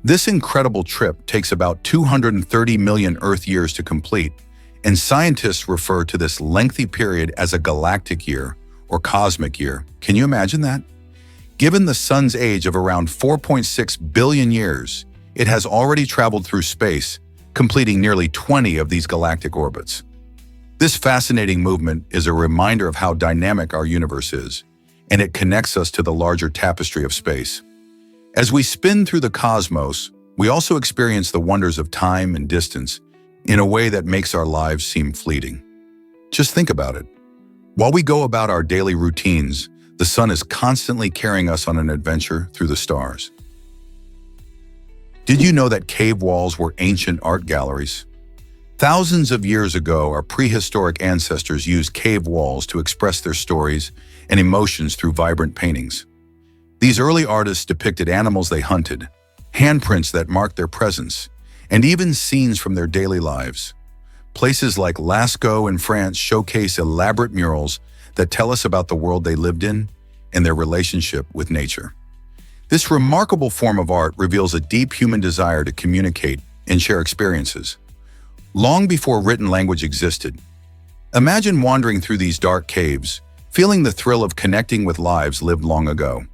This incredible trip takes about 230 million Earth years to complete, and scientists refer to this lengthy period as a galactic year or cosmic year. Can you imagine that? Given the sun's age of around 4.6 billion years, it has already traveled through space, completing nearly 20 of these galactic orbits. This fascinating movement is a reminder of how dynamic our universe is, and it connects us to the larger tapestry of space. As we spin through the cosmos, we also experience the wonders of time and distance in a way that makes our lives seem fleeting. Just think about it. While we go about our daily routines, the sun is constantly carrying us on an adventure through the stars. Did you know that cave walls were ancient art galleries? Thousands of years ago, our prehistoric ancestors used cave walls to express their stories and emotions through vibrant paintings. These early artists depicted animals they hunted, handprints that marked their presence, and even scenes from their daily lives. Places like Lascaux in France showcase elaborate murals that tell us about the world they lived in and their relationship with nature. This remarkable form of art reveals a deep human desire to communicate and share experiences. Long before written language existed, imagine wandering through these dark caves, feeling the thrill of connecting with lives lived long ago.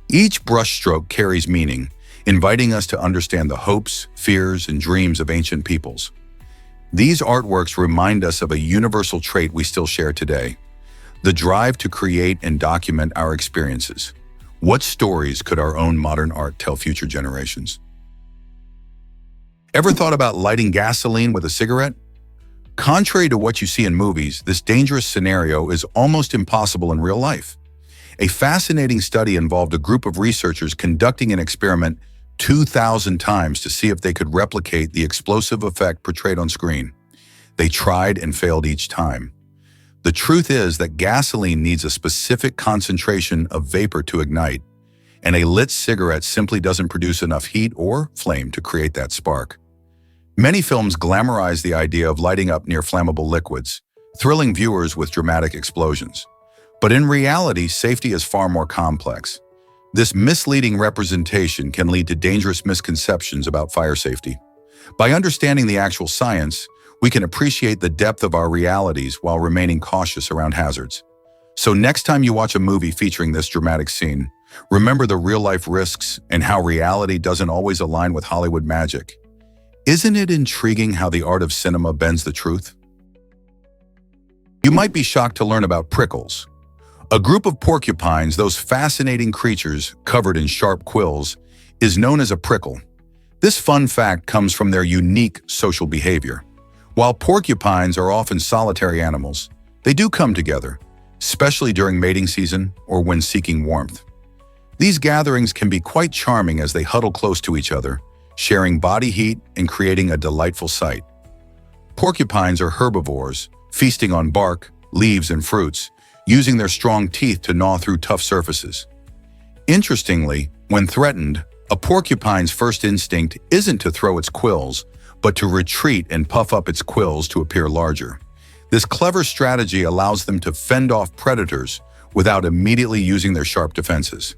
Each brushstroke carries meaning, inviting us to understand the hopes, fears, and dreams of ancient peoples. These artworks remind us of a universal trait we still share today: the drive to create and document our experiences. What stories could our own modern art tell future generations? Ever thought about lighting gasoline with a cigarette? Contrary to what you see in movies, this dangerous scenario is almost impossible in real life. A fascinating study involved a group of researchers conducting an experiment 2,000 times to see if they could replicate the explosive effect portrayed on screen. They tried and failed each time. The truth is that gasoline needs a specific concentration of vapor to ignite, and a lit cigarette simply doesn't produce enough heat or flame to create that spark. Many films glamorize the idea of lighting up near flammable liquids, thrilling viewers with dramatic explosions. But in reality, safety is far more complex. This misleading representation can lead to dangerous misconceptions about fire safety. By understanding the actual science, we can appreciate the depth of our realities while remaining cautious around hazards. So next time you watch a movie featuring this dramatic scene, remember the real-life risks and how reality doesn't always align with Hollywood magic. Isn't it intriguing how the art of cinema bends the truth? You might be shocked to learn about prickles. A group of porcupines, those fascinating creatures covered in sharp quills, is known as a prickle. This fun fact comes from their unique social behavior. While porcupines are often solitary animals, they do come together, especially during mating season or when seeking warmth. These gatherings can be quite charming as they huddle close to each other, sharing body heat and creating a delightful sight. Porcupines are herbivores, feasting on bark, leaves, and fruits, using their strong teeth to gnaw through tough surfaces. Interestingly, when threatened, a porcupine's first instinct isn't to throw its quills, but to retreat and puff up its quills to appear larger. This clever strategy allows them to fend off predators without immediately using their sharp defenses.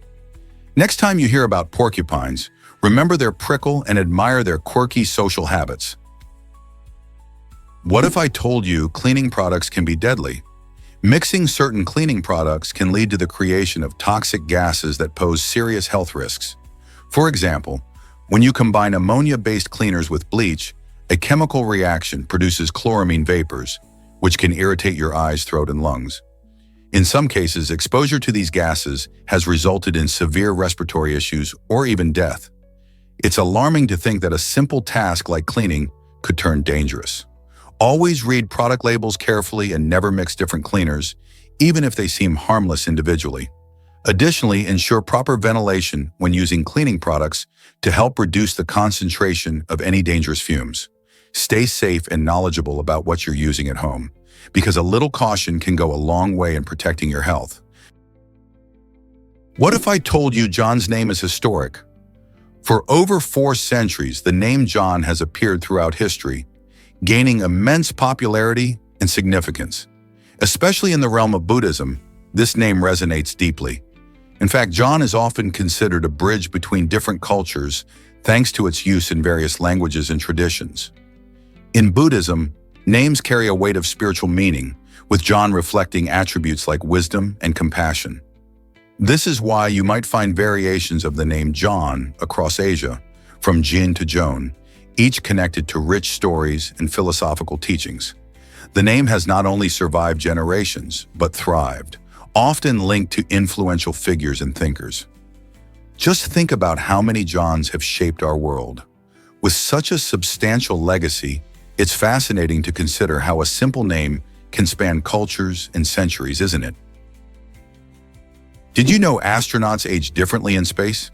Next time you hear about porcupines, remember their prickle and admire their quirky social habits. What if I told you cleaning products can be deadly? Mixing certain cleaning products can lead to the creation of toxic gases that pose serious health risks. For example, when you combine ammonia-based cleaners with bleach, a chemical reaction produces chloramine vapors, which can irritate your eyes, throat, and lungs. In some cases, exposure to these gases has resulted in severe respiratory issues or even death. It's alarming to think that a simple task like cleaning could turn dangerous. Always read product labels carefully and never mix different cleaners, even if they seem harmless individually. Additionally, ensure proper ventilation when using cleaning products to help reduce the concentration of any dangerous fumes. Stay safe and knowledgeable about what you're using at home, because a little caution can go a long way in protecting your health. What if I told you John's name is historic? For over 4 centuries, the name John has appeared throughout history, gaining immense popularity and significance. Especially in the realm of Buddhism, this name resonates deeply. In fact, John is often considered a bridge between different cultures thanks to its use in various languages and traditions. In Buddhism, Names carry a weight of spiritual meaning, with John reflecting attributes like wisdom and compassion. This is why you might find variations of the name John across Asia, from Jin to Joan, each connected to rich stories and philosophical teachings. The name has not only survived generations, but thrived, often linked to influential figures and thinkers. Just think about how many Johns have shaped our world. With such a substantial legacy, it's fascinating to consider how a simple name can span cultures and centuries, isn't it? Did you know astronauts age differently in space?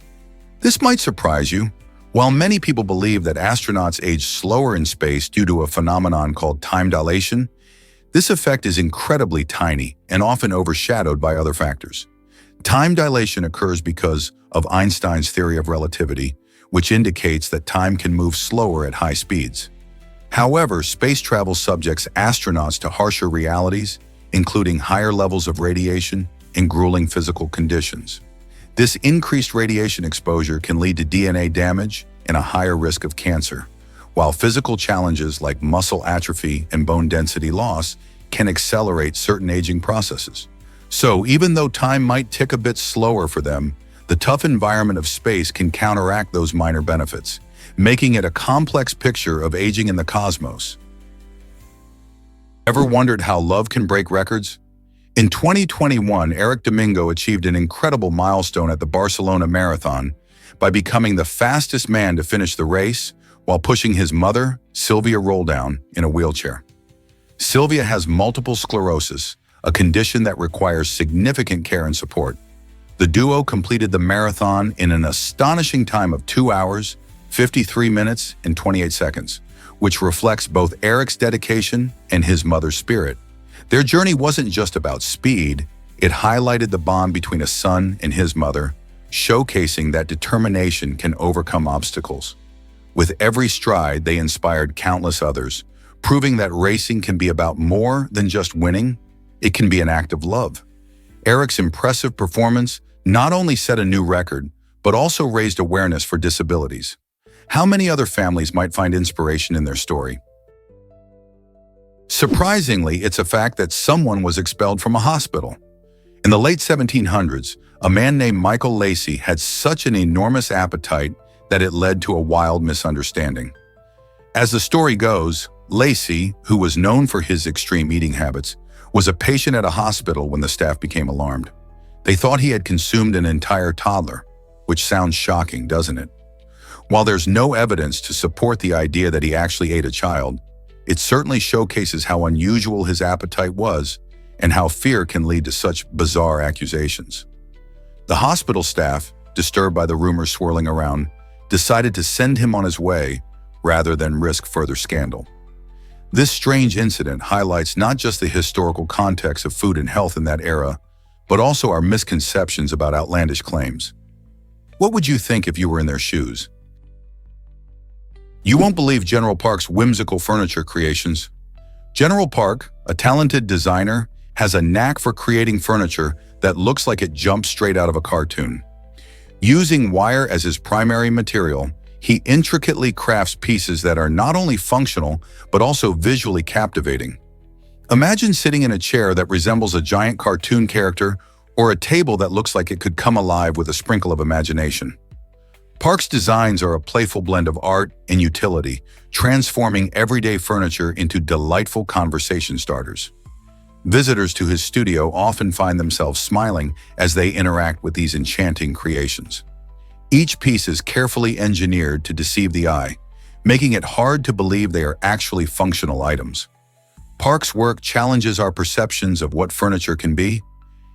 This might surprise you. While many people believe that astronauts age slower in space due to a phenomenon called time dilation, this effect is incredibly tiny and often overshadowed by other factors. Time dilation occurs because of Einstein's theory of relativity, which indicates that time can move slower at high speeds. However, space travel subjects astronauts to harsher realities, including higher levels of radiation and grueling physical conditions. This increased radiation exposure can lead to DNA damage and a higher risk of cancer, while physical challenges like muscle atrophy and bone density loss can accelerate certain aging processes. So, even though time might tick a bit slower for them, the tough environment of space can counteract those minor benefits, making it a complex picture of aging in the cosmos. Ever wondered how love can break records? In 2021, Eric Domingo achieved an incredible milestone at the Barcelona Marathon by becoming the fastest man to finish the race while pushing his mother, Sylvia Roldan, in a wheelchair. Sylvia has multiple sclerosis, a condition that requires significant care and support. The duo completed the marathon in an astonishing time of 2 hours, 53 minutes, and 28 seconds, which reflects both Eric's dedication and his mother's spirit. Their journey wasn't just about speed, it highlighted the bond between a son and his mother, showcasing that determination can overcome obstacles. With every stride, they inspired countless others, proving that racing can be about more than just winning, it can be an act of love. Eric's impressive performance not only set a new record, but also raised awareness for disabilities. How many other families might find inspiration in their story? Surprisingly, it's a fact that someone was expelled from a hospital. In the late 1700s, a man named Michael Lacey had such an enormous appetite that it led to a wild misunderstanding. As the story goes, Lacey, who was known for his extreme eating habits, was a patient at a hospital when the staff became alarmed. They thought he had consumed an entire toddler, which sounds shocking, doesn't it? While there's no evidence to support the idea that he actually ate a child, it certainly showcases how unusual his appetite was and how fear can lead to such bizarre accusations. The hospital staff, disturbed by the rumors swirling around, decided to send him on his way rather than risk further scandal. This strange incident highlights not just the historical context of food and health in that era, but also our misconceptions about outlandish claims. What would you think if you were in their shoes? You won't believe General Park's whimsical furniture creations. General Park, a talented designer, has a knack for creating furniture that looks like it jumps straight out of a cartoon. Using wire as his primary material, he intricately crafts pieces that are not only functional, but also visually captivating. Imagine sitting in a chair that resembles a giant cartoon character or a table that looks like it could come alive with a sprinkle of imagination. Park's designs are a playful blend of art and utility, transforming everyday furniture into delightful conversation starters. Visitors to his studio often find themselves smiling as they interact with these enchanting creations. Each piece is carefully engineered to deceive the eye, making it hard to believe they are actually functional items. Park's work challenges our perceptions of what furniture can be,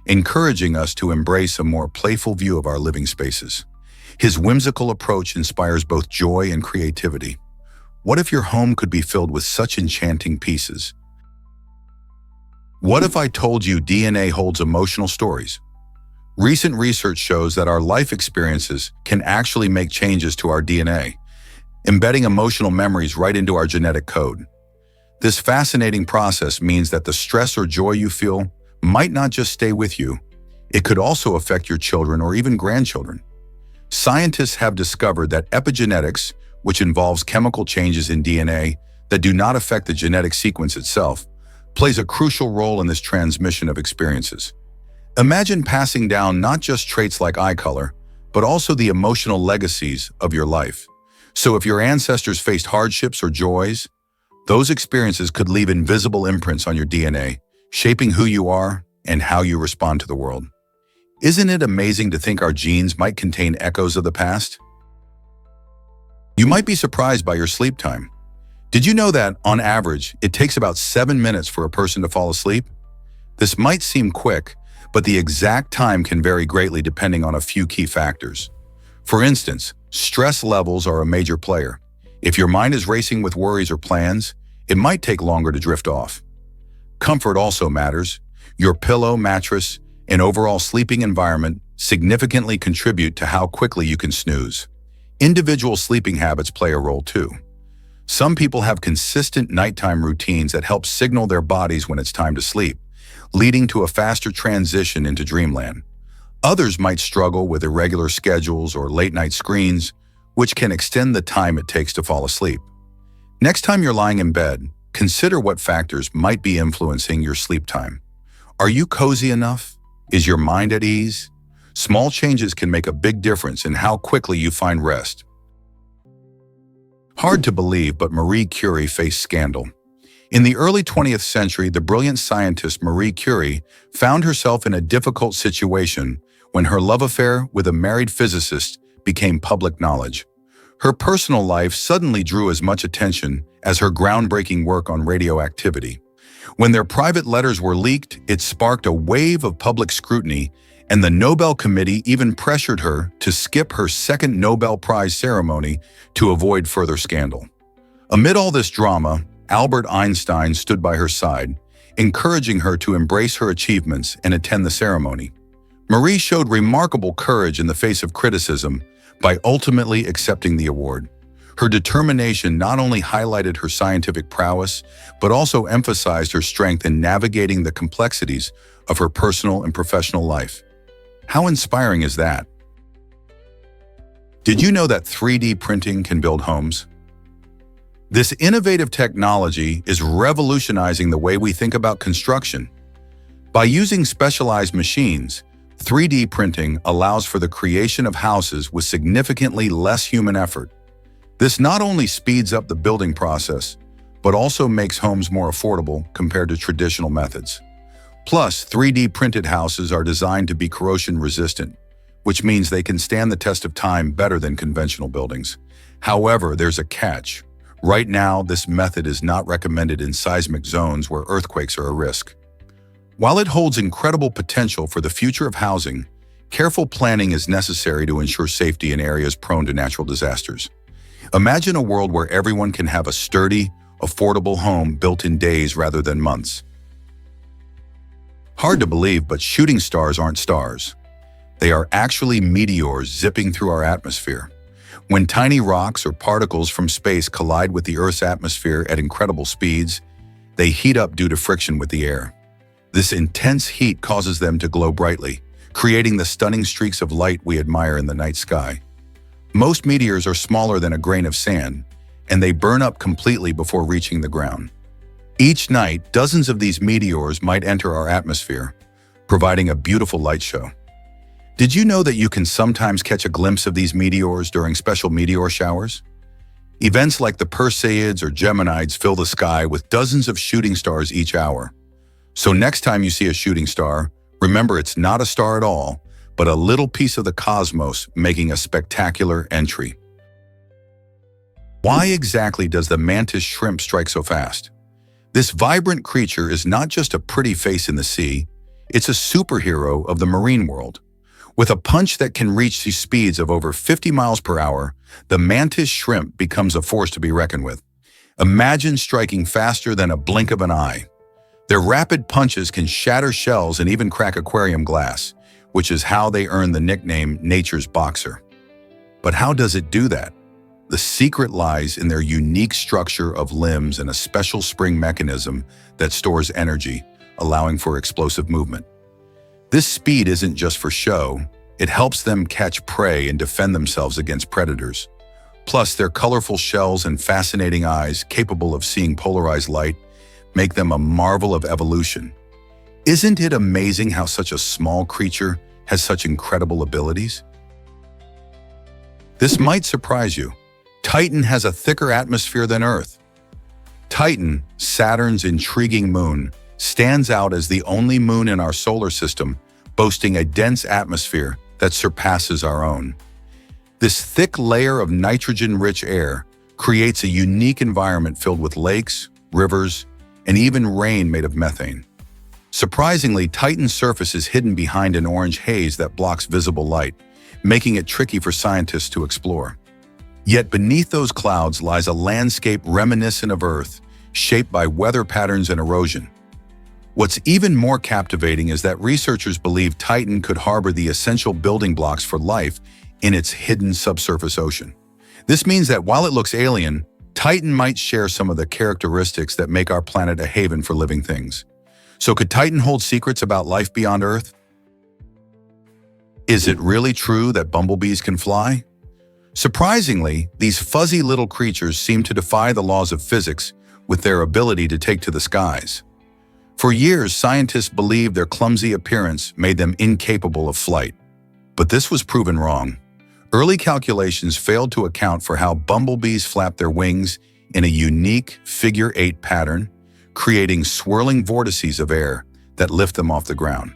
encouraging us to embrace a more playful view of our living spaces. His whimsical approach inspires both joy and creativity. What if your home could be filled with such enchanting pieces? What if I told you DNA holds emotional stories? Recent research shows that our life experiences can actually make changes to our DNA, embedding emotional memories right into our genetic code. This fascinating process means that the stress or joy you feel might not just stay with you, it could also affect your children or even grandchildren. Scientists have discovered that epigenetics, which involves chemical changes in DNA that do not affect the genetic sequence itself, plays a crucial role in this transmission of experiences. Imagine passing down not just traits like eye color, but also the emotional legacies of your life. So if your ancestors faced hardships or joys, those experiences could leave invisible imprints on your DNA, shaping who you are and how you respond to the world. Isn't it amazing to think our genes might contain echoes of the past? You might be surprised by your sleep time. Did you know that, on average, it takes about 7 minutes for a person to fall asleep? This might seem quick, but the exact time can vary greatly depending on a few key factors. For instance, stress levels are a major player. If your mind is racing with worries or plans, it might take longer to drift off. Comfort also matters. Your pillow, mattress, and overall sleeping environment significantly contribute to how quickly you can snooze. Individual sleeping habits play a role too. Some people have consistent nighttime routines that help signal their bodies when it's time to sleep, leading to a faster transition into dreamland. Others might struggle with irregular schedules or late-night screens, which can extend the time it takes to fall asleep. Next time you're lying in bed, consider what factors might be influencing your sleep time. Are you cozy enough? Is your mind at ease? Small changes can make a big difference in how quickly you find rest. Hard to believe, but Marie Curie faced scandal. In the early 20th century, the brilliant scientist Marie Curie found herself in a difficult situation when her love affair with a married physicist became public knowledge. Her personal life suddenly drew as much attention as her groundbreaking work on radioactivity. When their private letters were leaked, it sparked a wave of public scrutiny, and the Nobel Committee even pressured her to skip her second Nobel Prize ceremony to avoid further scandal. Amid all this drama, Albert Einstein stood by her side, encouraging her to embrace her achievements and attend the ceremony. Marie showed remarkable courage in the face of criticism by ultimately accepting the award. Her determination not only highlighted her scientific prowess, but also emphasized her strength in navigating the complexities of her personal and professional life. How inspiring is that? Did you know that 3D printing can build homes? This innovative technology is revolutionizing the way we think about construction. By using specialized machines, 3D printing allows for the creation of houses with significantly less human effort. This not only speeds up the building process, but also makes homes more affordable compared to traditional methods. Plus, 3D printed houses are designed to be corrosion resistant, which means they can stand the test of time better than conventional buildings. However, there's a catch. Right now, this method is not recommended in seismic zones where earthquakes are a risk. While it holds incredible potential for the future of housing, careful planning is necessary to ensure safety in areas prone to natural disasters. Imagine a world where everyone can have a sturdy, affordable home built in days rather than months. Hard to believe, but shooting stars aren't stars. They are actually meteors zipping through our atmosphere. When tiny rocks or particles from space collide with the Earth's atmosphere at incredible speeds, they heat up due to friction with the air. This intense heat causes them to glow brightly, creating the stunning streaks of light we admire in the night sky. Most meteors are smaller than a grain of sand, and they burn up completely before reaching the ground. Each night, dozens of these meteors might enter our atmosphere, providing a beautiful light show. Did you know that you can sometimes catch a glimpse of these meteors during special meteor showers? Events like the Perseids or Geminids fill the sky with dozens of shooting stars each hour. So next time you see a shooting star, remember it's not a star at all, but a little piece of the cosmos making a spectacular entry. Why exactly does the mantis shrimp strike so fast? This vibrant creature is not just a pretty face in the sea, it's a superhero of the marine world. With a punch that can reach the speeds of over 50 miles per hour, the mantis shrimp becomes a force to be reckoned with. Imagine striking faster than a blink of an eye. Their rapid punches can shatter shells and even crack aquarium glass, which is how they earn the nickname nature's boxer. But how does it do that? The secret lies in their unique structure of limbs and a special spring mechanism that stores energy, allowing for explosive movement. This speed isn't just for show, it helps them catch prey and defend themselves against predators. Plus, their colorful shells and fascinating eyes, capable of seeing polarized light, make them a marvel of evolution. Isn't it amazing how such a small creature has such incredible abilities? This might surprise you. Titan has a thicker atmosphere than Earth. Titan, Saturn's intriguing moon, stands out as the only moon in our solar system boasting a dense atmosphere that surpasses our own. This thick layer of nitrogen-rich air creates a unique environment filled with lakes, rivers, and even rain made of methane. Surprisingly, Titan's surface is hidden behind an orange haze that blocks visible light, making it tricky for scientists to explore. Yet beneath those clouds lies a landscape reminiscent of Earth, shaped by weather patterns and erosion. What's even more captivating is that researchers believe Titan could harbor the essential building blocks for life in its hidden subsurface ocean. This means that while it looks alien, Titan might share some of the characteristics that make our planet a haven for living things. So could Titan hold secrets about life beyond Earth? Is it really true that bumblebees can fly? Surprisingly, these fuzzy little creatures seem to defy the laws of physics with their ability to take to the skies. For years, scientists believed their clumsy appearance made them incapable of flight. But this was proven wrong. Early calculations failed to account for how bumblebees flap their wings in a unique figure-8 pattern, creating swirling vortices of air that lift them off the ground.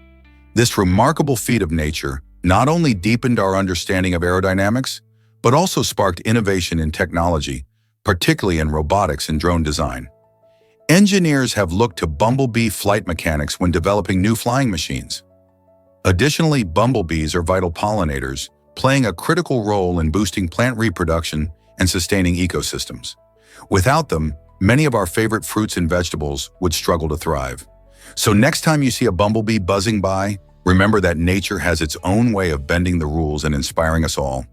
This remarkable feat of nature not only deepened our understanding of aerodynamics, but also sparked innovation in technology, particularly in robotics and drone design. Engineers have looked to bumblebee flight mechanics when developing new flying machines. Additionally, bumblebees are vital pollinators, playing a critical role in boosting plant reproduction and sustaining ecosystems. Without them, many of our favorite fruits and vegetables would struggle to thrive. So next time you see a bumblebee buzzing by, remember that nature has its own way of bending the rules and inspiring us all.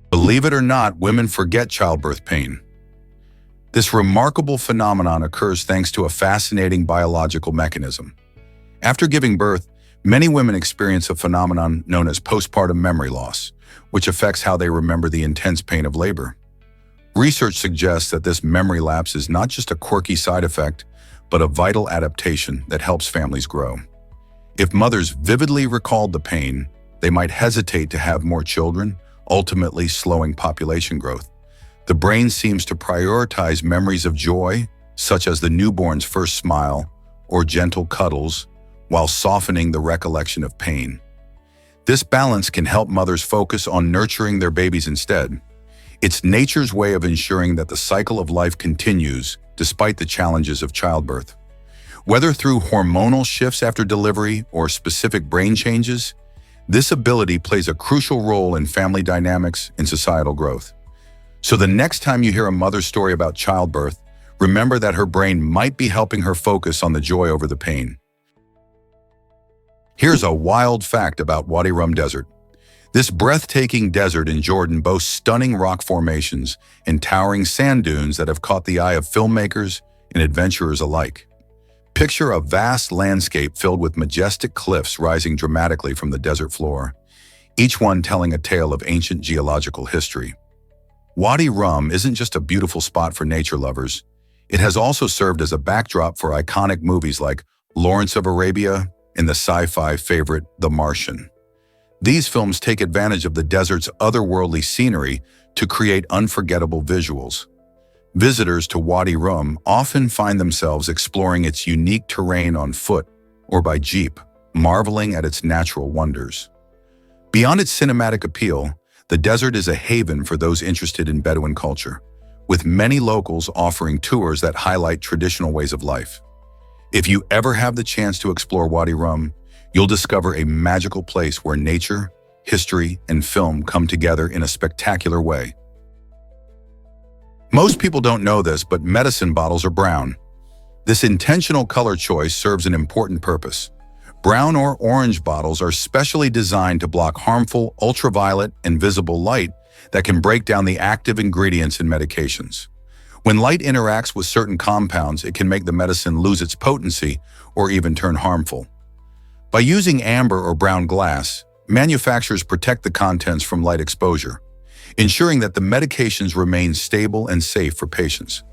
Believe it or not, women forget childbirth pain. This remarkable phenomenon occurs thanks to a fascinating biological mechanism. After giving birth, many women experience a phenomenon known as postpartum memory loss, which affects how they remember the intense pain of labor. Research suggests that this memory lapse is not just a quirky side effect, but a vital adaptation that helps families grow. If mothers vividly recalled the pain, they might hesitate to have more children, ultimately slowing population growth. The brain seems to prioritize memories of joy, such as the newborn's first smile or gentle cuddles, while softening the recollection of pain. This balance can help mothers focus on nurturing their babies instead. It's nature's way of ensuring that the cycle of life continues despite the challenges of childbirth. Whether through hormonal shifts after delivery or specific brain changes, this ability plays a crucial role in family dynamics and societal growth. So the next time you hear a mother's story about childbirth, remember that her brain might be helping her focus on the joy over the pain. Here's a wild fact about Wadi Rum Desert. This breathtaking desert in Jordan boasts stunning rock formations and towering sand dunes that have caught the eye of filmmakers and adventurers alike. Picture a vast landscape filled with majestic cliffs rising dramatically from the desert floor, each one telling a tale of ancient geological history. Wadi Rum isn't just a beautiful spot for nature lovers. It has also served as a backdrop for iconic movies like Lawrence of Arabia and the sci-fi favorite The Martian. These films take advantage of the desert's otherworldly scenery to create unforgettable visuals. Visitors to Wadi Rum often find themselves exploring its unique terrain on foot or by jeep, marveling at its natural wonders. Beyond its cinematic appeal, the desert is a haven for those interested in Bedouin culture, with many locals offering tours that highlight traditional ways of life. If you ever have the chance to explore Wadi Rum, you'll discover a magical place where nature, history, and film come together in a spectacular way. Most people don't know this, but medicine bottles are brown. This intentional color choice serves an important purpose. Brown or orange bottles are specially designed to block harmful ultraviolet and visible light that can break down the active ingredients in medications. When light interacts with certain compounds, it can make the medicine lose its potency or even turn harmful. By using amber or brown glass, manufacturers protect the contents from light exposure. ensuring that the medications remain stable and safe for patients.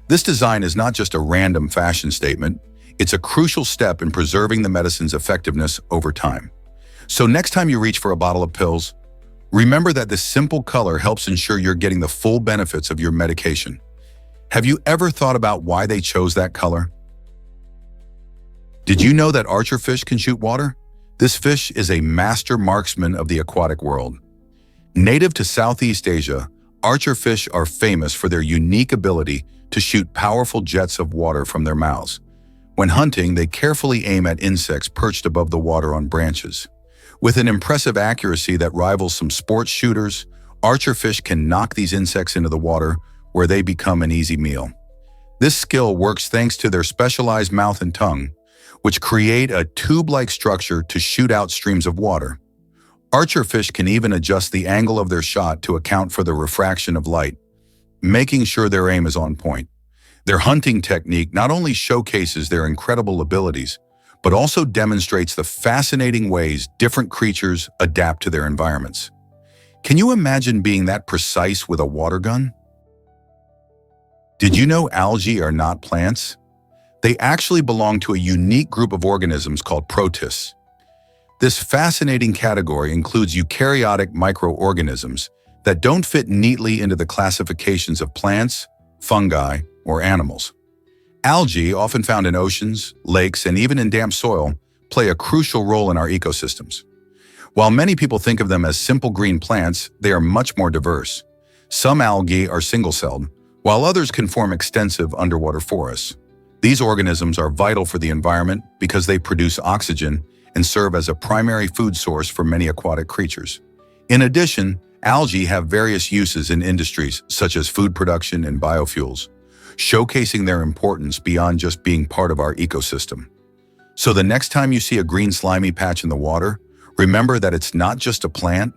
This design is not just a random fashion statement, it's a crucial step in preserving the medicine's effectiveness over time. So next time you reach for a bottle of pills, remember that this simple color helps ensure you're getting the full benefits of your medication. Have you ever thought about why they chose that color? Did you know that archerfish can shoot water? This fish is a master marksman of the aquatic world. Native to Southeast Asia, archerfish are famous for their unique ability to shoot powerful jets of water from their mouths. When hunting, they carefully aim at insects perched above the water on branches. With an impressive accuracy that rivals some sports shooters, archerfish can knock these insects into the water where they become an easy meal. This skill works thanks to their specialized mouth and tongue, which create a tube-like structure to shoot out streams of water. Archerfish can even adjust the angle of their shot to account for the refraction of light, making sure their aim is on point. Their hunting technique not only showcases their incredible abilities, but also demonstrates the fascinating ways different creatures adapt to their environments. Can you imagine being that precise with a water gun? Did you know algae are not plants? They actually belong to a unique group of organisms called protists. This fascinating category includes eukaryotic microorganisms that don't fit neatly into the classifications of plants, fungi, or animals. Algae, often found in oceans, lakes, and even in damp soil, play a crucial role in our ecosystems. While many people think of them as simple green plants, they are much more diverse. Some algae are single-celled, while others can form extensive underwater forests. These organisms are vital for the environment because they produce oxygen and serve as a primary food source for many aquatic creatures. In addition, algae have various uses in industries such as food production and biofuels, showcasing their importance beyond just being part of our ecosystem. So the next time you see a green slimy patch in the water, remember that it's not just a plant,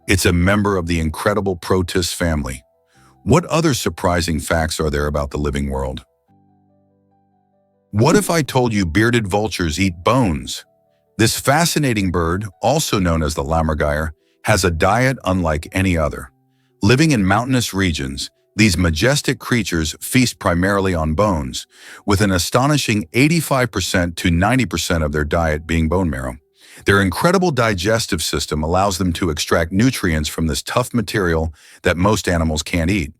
it's a member of the incredible protist family. What other surprising facts are there about the living world? What if I told you bearded vultures eat bones? This fascinating bird, also known as the lammergeier, has a diet unlike any other. Living in mountainous regions, these majestic creatures feast primarily on bones, with an astonishing 85% to 90% of their diet being bone marrow. Their incredible digestive system allows them to extract nutrients from this tough material that most animals can't eat.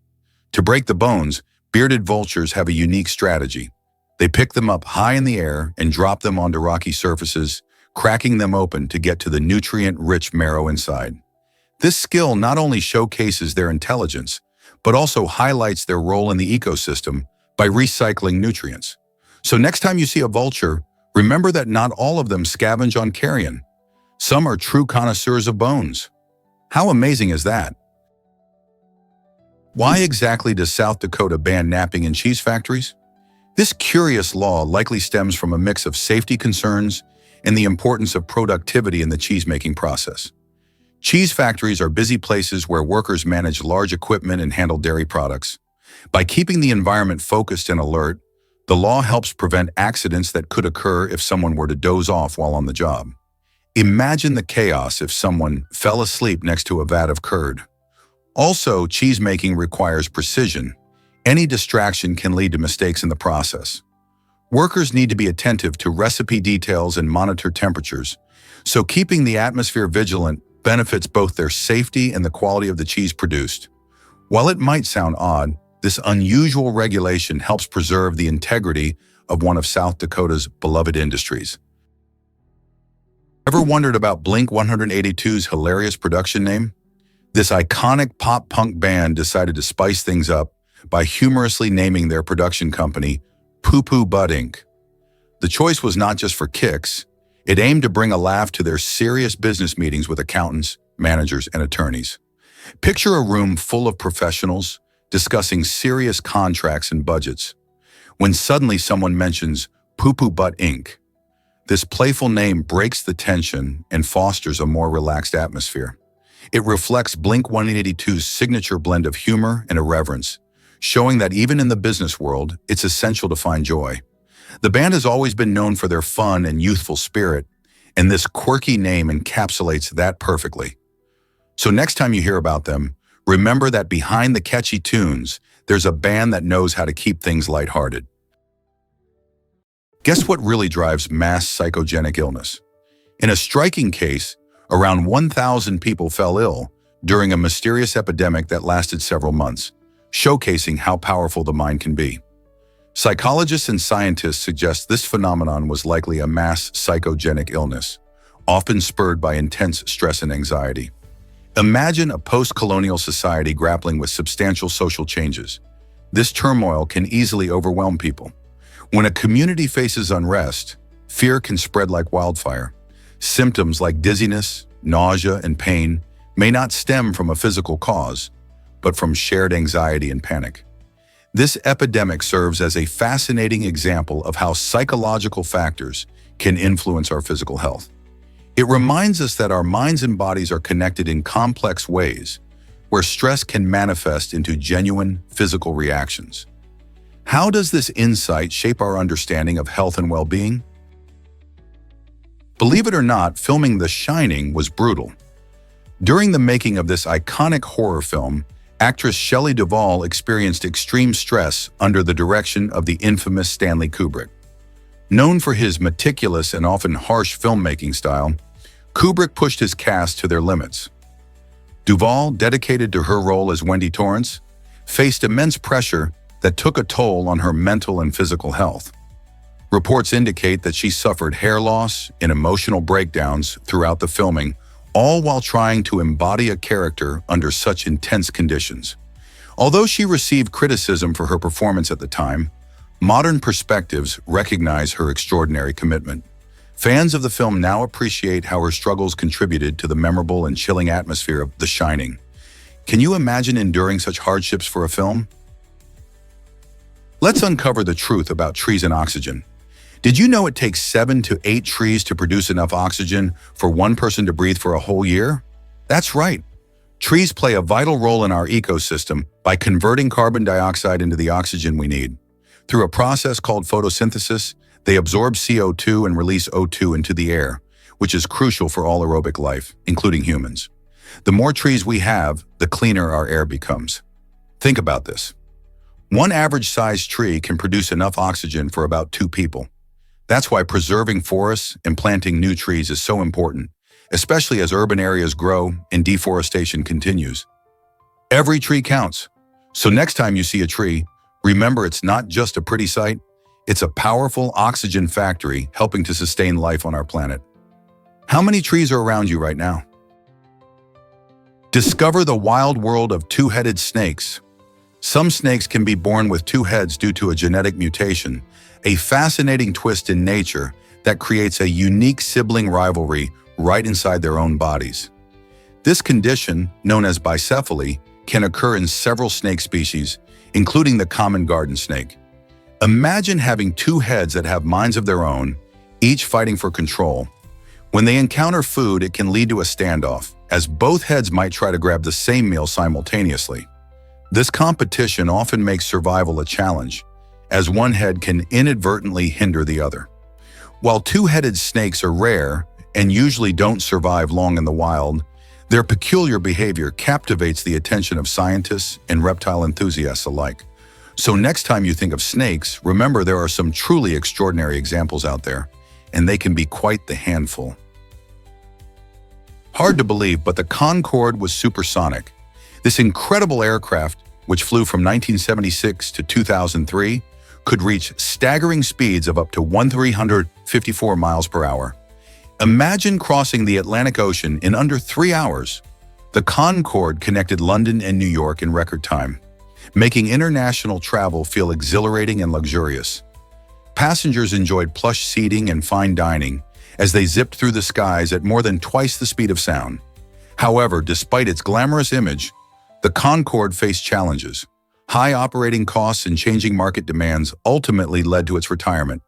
To break the bones, bearded vultures have a unique strategy. They pick them up high in the air and drop them onto rocky surfaces, cracking them open to get to the nutrient-rich marrow inside. This skill not only showcases their intelligence, but also highlights their role in the ecosystem by recycling nutrients. So next time you see a vulture, remember that not all of them scavenge on carrion. Some are true connoisseurs of bones. How amazing is that? Why exactly does South Dakota ban napping in cheese factories? This curious law likely stems from a mix of safety concerns and the importance of productivity in the cheese-making process. Cheese factories are busy places where workers manage large equipment and handle dairy products. By keeping the environment focused and alert, the law helps prevent accidents that could occur if someone were to doze off while on the job. Imagine the chaos if someone fell asleep next to a vat of curd. Also, cheese-making requires precision. Any distraction can lead to mistakes in the process. Workers need to be attentive to recipe details and monitor temperatures, so keeping the atmosphere vigilant benefits both their safety and the quality of the cheese produced. While it might sound odd, this unusual regulation helps preserve the integrity of one of South Dakota's beloved industries. Ever wondered about Blink-182's hilarious production name? This iconic pop-punk band decided to spice things up by humorously naming their production company Poo Poo Butt Inc. The choice was not just for kicks. It aimed to bring a laugh to their serious business meetings with accountants, managers, and attorneys. Picture a room full of professionals discussing serious contracts and budgets, when suddenly someone mentions Poo Poo Butt Inc. This playful name breaks the tension and fosters a more relaxed atmosphere. It reflects Blink-182's signature blend of humor and irreverence, showing that even in the business world, it's essential to find joy. The band has always been known for their fun and youthful spirit, and this quirky name encapsulates that perfectly. So next time you hear about them, Remember that behind the catchy tunes, there's a band that knows how to keep things lighthearted. Guess what really drives mass psychogenic illness? In a striking case, around 1,000 people fell ill during a mysterious epidemic that lasted several months, showcasing how powerful the mind can be. Psychologists and scientists suggest this phenomenon was likely a mass psychogenic illness, often spurred by intense stress and anxiety. Imagine a post-colonial society grappling with substantial social changes. This turmoil can easily overwhelm people. When a community faces unrest, fear can spread like wildfire. Symptoms like dizziness, nausea, and pain may not stem from a physical cause, but from shared anxiety and panic. This epidemic serves as a fascinating example of how psychological factors can influence our physical health. It reminds us that our minds and bodies are connected in complex ways, where stress can manifest into genuine physical reactions. How does this insight shape our understanding of health and well-being? Believe it or not, filming The Shining was brutal. During the making of this iconic horror film, actress Shelley Duvall experienced extreme stress under the direction of the infamous Stanley Kubrick. Known for his meticulous and often harsh filmmaking style, Kubrick pushed his cast to their limits. Duvall, dedicated to her role as Wendy Torrance, faced immense pressure that took a toll on her mental and physical health. Reports indicate that she suffered hair loss and emotional breakdowns throughout the filming, all while trying to embody a character under such intense conditions. Although she received criticism for her performance at the time, modern perspectives recognize her extraordinary commitment. Fans of the film now appreciate how her struggles contributed to the memorable and chilling atmosphere of The Shining. Can you imagine enduring such hardships for a film? Let's uncover the truth about trees and oxygen. Did you know it takes 7 to 8 trees to produce enough oxygen for one person to breathe for a whole year? That's right. Trees play a vital role in our ecosystem by converting carbon dioxide into the oxygen we need. Through a process called photosynthesis, they absorb CO2 and release O2 into the air, which is crucial for all aerobic life, including humans. The more trees we have, the cleaner our air becomes. Think about this. One average-sized tree can produce enough oxygen for about 2 people. That's why preserving forests and planting new trees is so important, especially as urban areas grow and deforestation continues. Every tree counts. So next time you see a tree, remember it's not just a pretty sight, it's a powerful oxygen factory helping to sustain life on our planet. How many trees are around you right now? Discover the wild world of two-headed snakes. Some snakes can be born with 2 heads due to a genetic mutation, a fascinating twist in nature that creates a unique sibling rivalry right inside their own bodies. This condition, known as bicephaly, can occur in several snake species, including the common garden snake. Imagine having 2 heads that have minds of their own, each fighting for control. When they encounter food, it can lead to a standoff, as both heads might try to grab the same meal simultaneously. This competition often makes survival a challenge, as one head can inadvertently hinder the other. While 2-headed snakes are rare and usually don't survive long in the wild, their peculiar behavior captivates the attention of scientists and reptile enthusiasts alike. So next time you think of snakes, remember there are some truly extraordinary examples out there, and they can be quite the handful. Hard to believe, but the Concorde was supersonic. This incredible aircraft, which flew from 1976 to 2003, could reach staggering speeds of up to 1,354 miles per hour. Imagine crossing the Atlantic Ocean in under 3 hours. The Concorde connected London and New York in record time, making international travel feel exhilarating and luxurious. Passengers enjoyed plush seating and fine dining as they zipped through the skies at more than twice the speed of sound. However, despite its glamorous image, the Concorde faced challenges. High operating costs and changing market demands ultimately led to its retirement.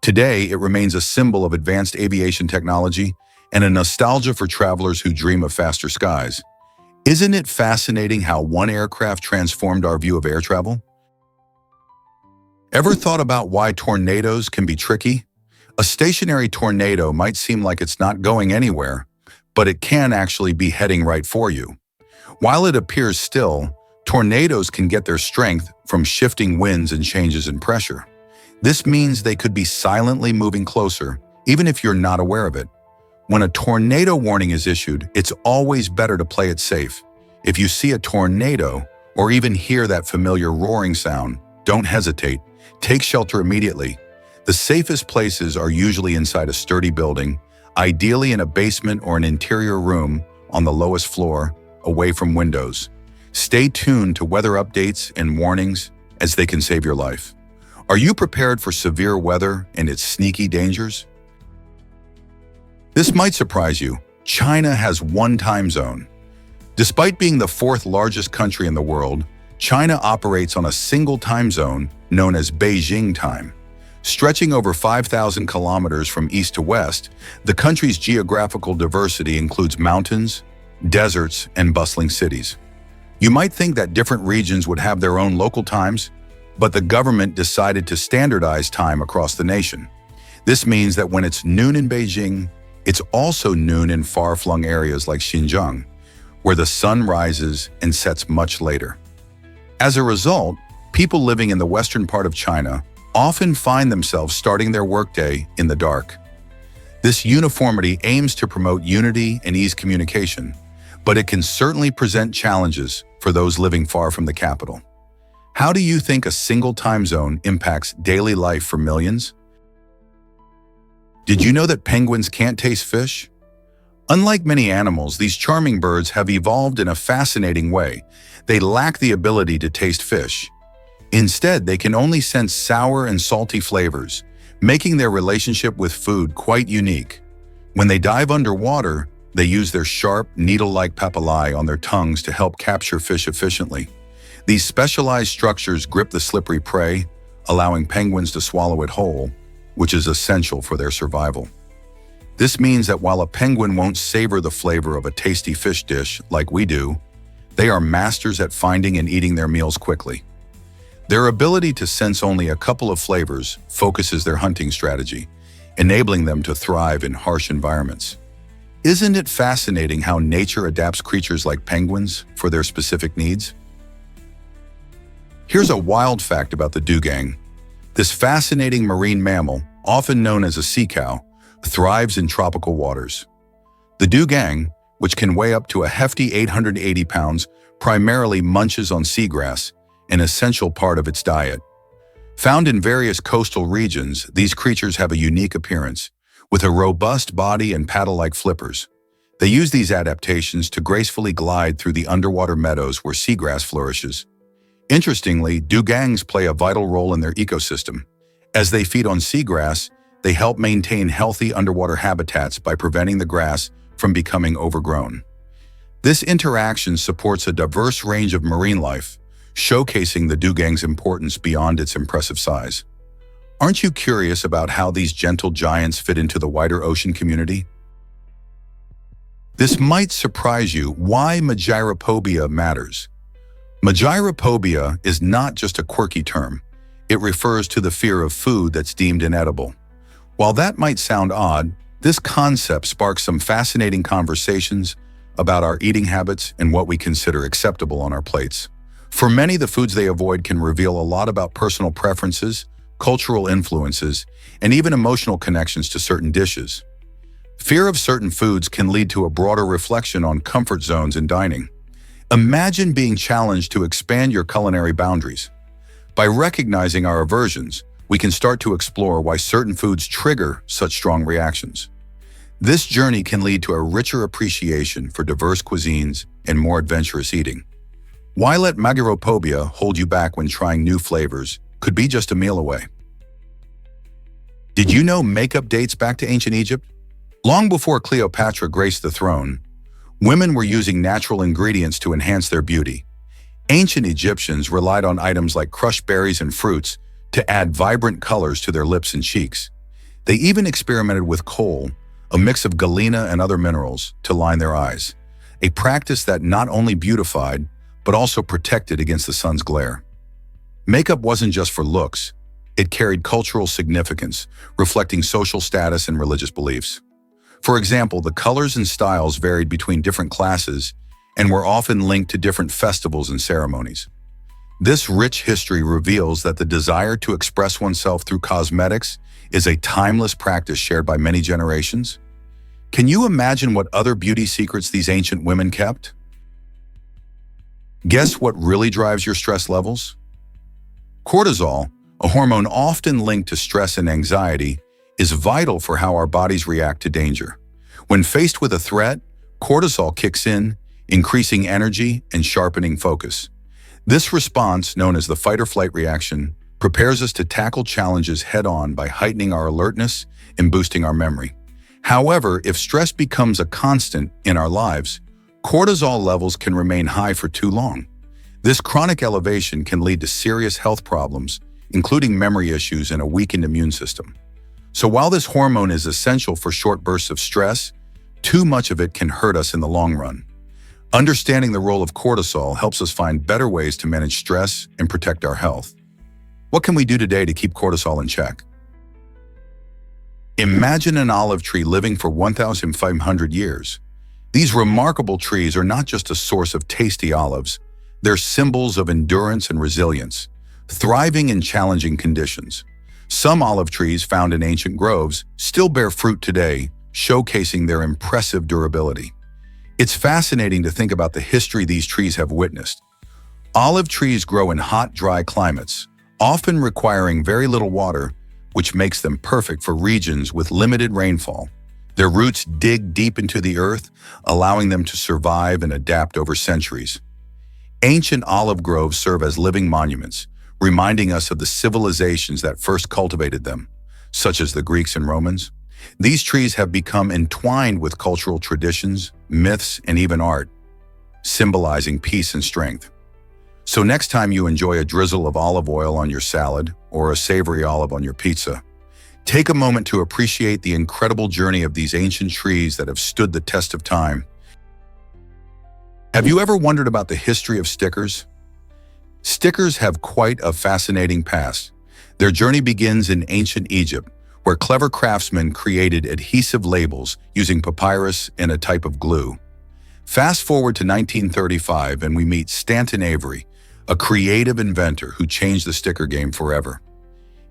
Today, it remains a symbol of advanced aviation technology and a nostalgia for travelers who dream of faster skies. Isn't it fascinating how one aircraft transformed our view of air travel? Ever thought about why tornadoes can be tricky? A stationary tornado might seem like it's not going anywhere, but it can actually be heading right for you. While it appears still, tornadoes can get their strength from shifting winds and changes in pressure. This means they could be silently moving closer, even if you're not aware of it. When a tornado warning is issued, it's always better to play it safe. If you see a tornado, or even hear that familiar roaring sound, don't hesitate. Take shelter immediately. The safest places are usually inside a sturdy building, ideally in a basement or an interior room on the lowest floor, away from windows. Stay tuned to weather updates and warnings as they can save your life. Are you prepared for severe weather and its sneaky dangers? This might surprise you. China has one time zone. Despite being the fourth largest country in the world, China operates on a single time zone known as Beijing time. Stretching over 5,000 kilometers from east to west, the country's geographical diversity includes mountains, deserts, and bustling cities. You might think that different regions would have their own local times, but the government decided to standardize time across the nation. This means that when it's noon in Beijing, it's also noon in far-flung areas like Xinjiang, where the sun rises and sets much later. As a result, people living in the western part of China often find themselves starting their workday in the dark. This uniformity aims to promote unity and ease communication, but it can certainly present challenges for those living far from the capital. How do you think a single time zone impacts daily life for millions? Did you know that penguins can't taste fish? Unlike many animals, these charming birds have evolved in a fascinating way. They lack the ability to taste fish. Instead, they can only sense sour and salty flavors, making their relationship with food quite unique. When they dive underwater, they use their sharp, needle-like papillae on their tongues to help capture fish efficiently. These specialized structures grip the slippery prey, allowing penguins to swallow it whole, which is essential for their survival. This means that while a penguin won't savor the flavor of a tasty fish dish like we do, they are masters at finding and eating their meals quickly. Their ability to sense only a couple of flavors focuses their hunting strategy, enabling them to thrive in harsh environments. Isn't it fascinating how nature adapts creatures like penguins for their specific needs? Here's a wild fact about the dugong. This fascinating marine mammal, often known as a sea cow, thrives in tropical waters. The dugong, which can weigh up to a hefty 880 pounds, primarily munches on seagrass, an essential part of its diet. Found in various coastal regions, these creatures have a unique appearance, with a robust body and paddle-like flippers. They use these adaptations to gracefully glide through the underwater meadows where seagrass flourishes. Interestingly, dugongs play a vital role in their ecosystem. As they feed on seagrass, they help maintain healthy underwater habitats by preventing the grass from becoming overgrown. This interaction supports a diverse range of marine life, showcasing the dugong's importance beyond its impressive size. Aren't you curious about how these gentle giants fit into the wider ocean community? This might surprise you why magyrophobia matters. Magyrophobia is not just a quirky term. It refers to the fear of food that's deemed inedible. While that might sound odd, this concept sparks some fascinating conversations about our eating habits and what we consider acceptable on our plates. For many, the foods they avoid can reveal a lot about personal preferences, cultural influences, and even emotional connections to certain dishes. Fear of certain foods can lead to a broader reflection on comfort zones in dining. Imagine being challenged to expand your culinary boundaries. By recognizing our aversions, we can start to explore why certain foods trigger such strong reactions. This journey can lead to a richer appreciation for diverse cuisines and more adventurous eating. Why let magyrophobia hold you back when trying new flavors? Could be just a meal away. Did you know makeup dates back to ancient Egypt? Long before Cleopatra graced the throne, women were using natural ingredients to enhance their beauty. Ancient Egyptians relied on items like crushed berries and fruits to add vibrant colors to their lips and cheeks. They even experimented with kohl, a mix of galena and other minerals, to line their eyes, a practice that not only beautified, but also protected against the sun's glare. Makeup wasn't just for looks. It carried cultural significance, reflecting social status and religious beliefs. For example, the colors and styles varied between different classes, and were often linked to different festivals and ceremonies. This rich history reveals that the desire to express oneself through cosmetics is a timeless practice shared by many generations. Can you imagine what other beauty secrets these ancient women kept? Guess what really drives your stress levels? Cortisol, a hormone often linked to stress and anxiety, is vital for how our bodies react to danger. When faced with a threat, cortisol kicks in, increasing energy and sharpening focus. This response, known as the fight-or-flight reaction, prepares us to tackle challenges head-on by heightening our alertness and boosting our memory. However, if stress becomes a constant in our lives, cortisol levels can remain high for too long. This chronic elevation can lead to serious health problems, including memory issues and a weakened immune system. So while this hormone is essential for short bursts of stress, too much of it can hurt us in the long run. Understanding the role of cortisol helps us find better ways to manage stress and protect our health. What can we do today to keep cortisol in check? Imagine an olive tree living for 1,500 years. These remarkable trees are not just a source of tasty olives, they're symbols of endurance and resilience, thriving in challenging conditions. Some olive trees found in ancient groves still bear fruit today, showcasing their impressive durability. It's fascinating to think about the history these trees have witnessed. Olive trees grow in hot, dry climates, often requiring very little water, which makes them perfect for regions with limited rainfall. Their roots dig deep into the earth, allowing them to survive and adapt over centuries. Ancient olive groves serve as living monuments, reminding us of the civilizations that first cultivated them, such as the Greeks and Romans. These trees have become entwined with cultural traditions, myths, and even art, symbolizing peace and strength. So next time you enjoy a drizzle of olive oil on your salad or a savory olive on your pizza, take a moment to appreciate the incredible journey of these ancient trees that have stood the test of time. Have you ever wondered about the history of stickers? Stickers have quite a fascinating past. Their journey begins in ancient Egypt, where clever craftsmen created adhesive labels using papyrus and a type of glue. Fast forward to 1935 and we meet Stanton Avery, a creative inventor who changed the sticker game forever.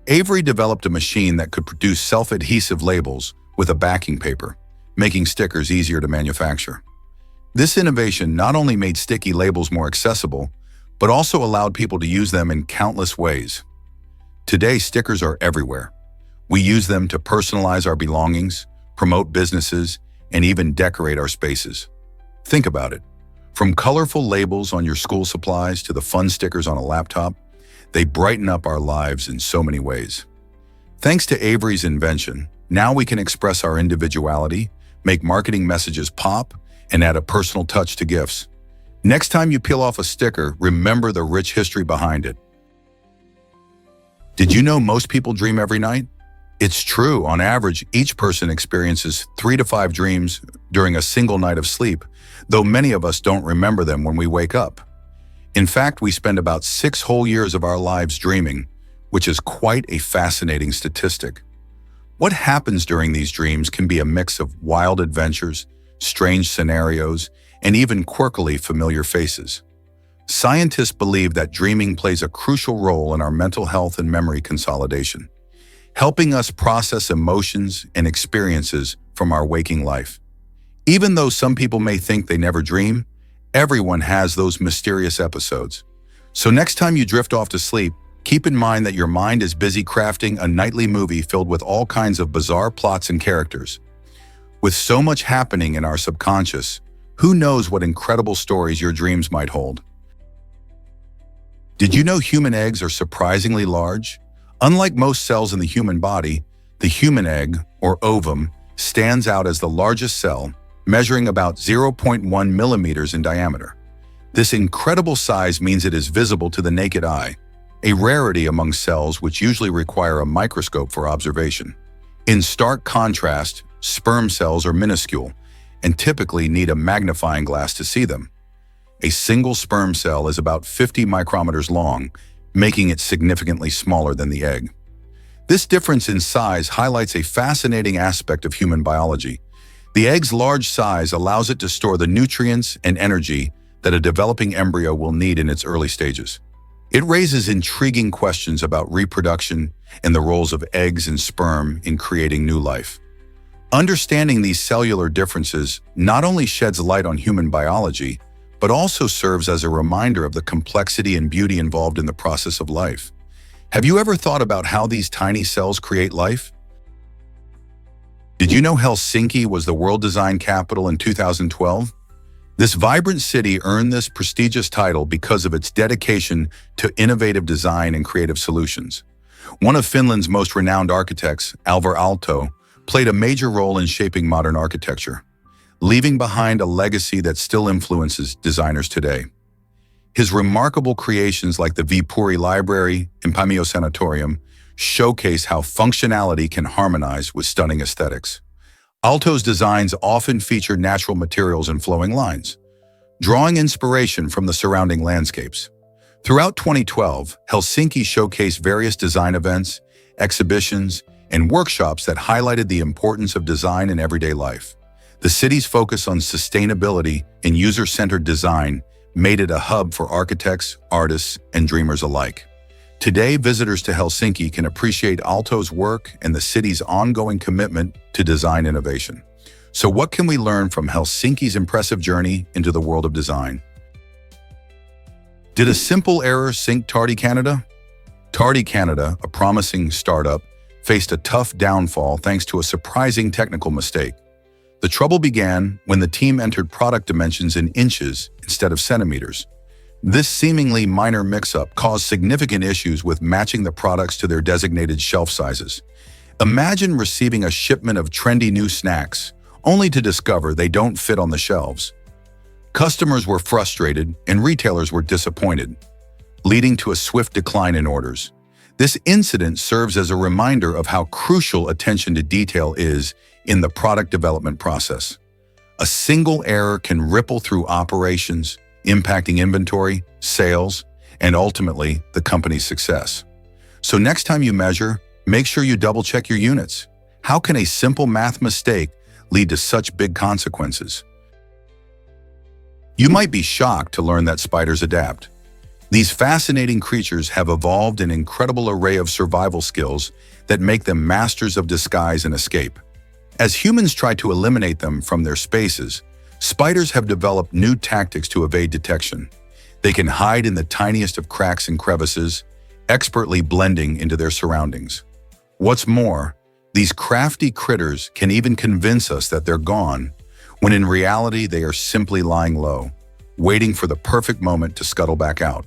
Avery developed a machine that could produce self-adhesive labels with a backing paper, making stickers easier to manufacture. This innovation not only made sticky labels more accessible, but also allowed people to use them in countless ways. Today, stickers are everywhere. We use them to personalize our belongings, promote businesses, and even decorate our spaces. Think about it. From colorful labels on your school supplies to the fun stickers on a laptop, they brighten up our lives in so many ways. Thanks to Avery's invention, now we can express our individuality, make marketing messages pop, and add a personal touch to gifts. Next time you peel off a sticker, remember the rich history behind it. Did you know most people dream every night? It's true. On average, each person experiences 3 to 5 dreams during a single night of sleep, though many of us don't remember them when we wake up. In fact, we spend about 6 whole years of our lives dreaming, which is quite a fascinating statistic. What happens during these dreams can be a mix of wild adventures, strange scenarios, and even quirkily familiar faces. Scientists believe that dreaming plays a crucial role in our mental health and memory consolidation, helping us process emotions and experiences from our waking life. Even though some people may think they never dream, everyone has those mysterious episodes. So next time you drift off to sleep, keep in mind that your mind is busy crafting a nightly movie filled with all kinds of bizarre plots and characters. With so much happening in our subconscious, who knows what incredible stories your dreams might hold? Did you know human eggs are surprisingly large? Unlike most cells in the human body, the human egg, or ovum, stands out as the largest cell, measuring about 0.1 millimeters in diameter. This incredible size means it is visible to the naked eye, a rarity among cells which usually require a microscope for observation. In stark contrast, sperm cells are minuscule and typically need a magnifying glass to see them. A single sperm cell is about 50 micrometers long, making it significantly smaller than the egg. This difference in size highlights a fascinating aspect of human biology. The egg's large size allows it to store the nutrients and energy that a developing embryo will need in its early stages. It raises intriguing questions about reproduction and the roles of eggs and sperm in creating new life. Understanding these cellular differences not only sheds light on human biology, but also serves as a reminder of the complexity and beauty involved in the process of life. Have you ever thought about how these tiny cells create life? Did you know Helsinki was the World Design Capital in 2012? This vibrant city earned this prestigious title because of its dedication to innovative design and creative solutions. One of Finland's most renowned architects, Alvar Aalto, played a major role in shaping modern architecture, leaving behind a legacy that still influences designers today. His remarkable creations like the Viipuri Library and Paimio Sanatorium showcase how functionality can harmonize with stunning aesthetics. Aalto's designs often feature natural materials and flowing lines, drawing inspiration from the surrounding landscapes. Throughout 2012, Helsinki showcased various design events, exhibitions, and workshops that highlighted the importance of design in everyday life. The city's focus on sustainability and user-centered design made it a hub for architects, artists, and dreamers alike. Today, visitors to Helsinki can appreciate Aalto's work and the city's ongoing commitment to design innovation. So what can we learn from Helsinki's impressive journey into the world of design? Did a simple error sink Tardy Canada? Tardy Canada, a promising startup, faced a tough downfall thanks to a surprising technical mistake. The trouble began when the team entered product dimensions in inches instead of centimeters. This seemingly minor mix-up caused significant issues with matching the products to their designated shelf sizes. Imagine receiving a shipment of trendy new snacks, only to discover they don't fit on the shelves. Customers were frustrated and retailers were disappointed, leading to a swift decline in orders. This incident serves as a reminder of how crucial attention to detail is in the product development process. A single error can ripple through operations, impacting inventory, sales, and ultimately the company's success. So next time you measure, make sure you double-check your units. How can a simple math mistake lead to such big consequences? You might be shocked to learn that spiders adapt. These fascinating creatures have evolved an incredible array of survival skills that make them masters of disguise and escape. As humans try to eliminate them from their spaces, spiders have developed new tactics to evade detection. They can hide in the tiniest of cracks and crevices, expertly blending into their surroundings. What's more, these crafty critters can even convince us that they're gone, when in reality they are simply lying low, waiting for the perfect moment to scuttle back out.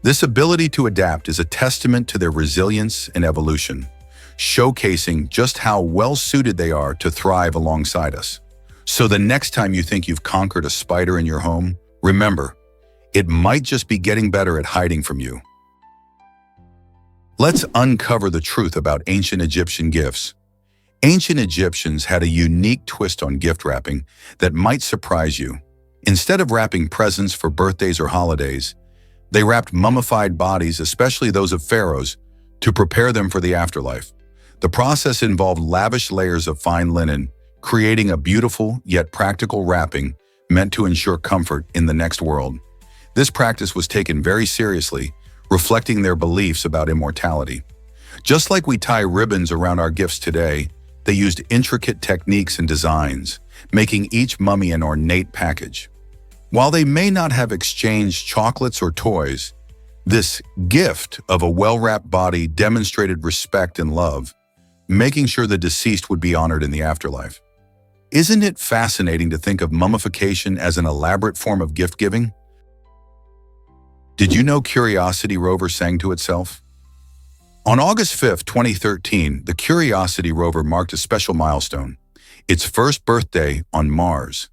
This ability to adapt is a testament to their resilience and evolution, showcasing just how well-suited they are to thrive alongside us. So the next time you think you've conquered a spider in your home, remember, it might just be getting better at hiding from you. Let's uncover the truth about ancient Egyptian gifts. Ancient Egyptians had a unique twist on gift wrapping that might surprise you. Instead of wrapping presents for birthdays or holidays, they wrapped mummified bodies, especially those of pharaohs, to prepare them for the afterlife. The process involved lavish layers of fine linen, creating a beautiful yet practical wrapping meant to ensure comfort in the next world. This practice was taken very seriously, reflecting their beliefs about immortality. Just like we tie ribbons around our gifts today, they used intricate techniques and designs, making each mummy an ornate package. While they may not have exchanged chocolates or toys, this gift of a well-wrapped body demonstrated respect and love, making sure the deceased would be honored in the afterlife. Isn't it fascinating to think of mummification as an elaborate form of gift-giving? Did you know Curiosity rover sang to itself? On August 5, 2013, the Curiosity rover marked a special milestone, its first birthday on Mars.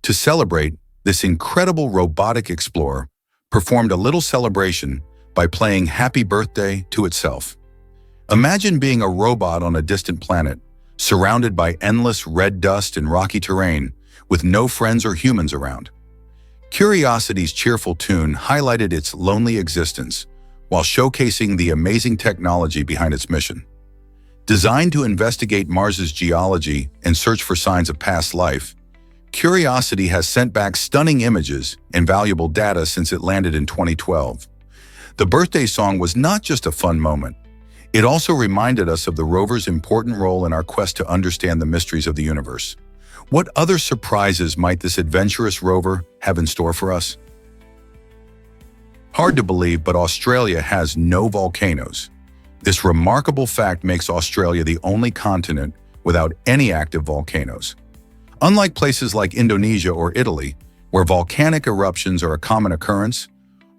To celebrate, this incredible robotic explorer performed a little celebration by playing Happy Birthday to itself. Imagine being a robot on a distant planet, surrounded by endless red dust and rocky terrain, with no friends or humans around. Curiosity's cheerful tune highlighted its lonely existence while showcasing the amazing technology behind its mission. Designed to investigate Mars's geology and search for signs of past life, Curiosity has sent back stunning images and valuable data since it landed in 2012. The birthday song was not just a fun moment. It also reminded us of the rover's important role in our quest to understand the mysteries of the universe. What other surprises might this adventurous rover have in store for us? Hard to believe, but Australia has no volcanoes. This remarkable fact makes Australia the only continent without any active volcanoes. Unlike places like Indonesia or Italy, where volcanic eruptions are a common occurrence,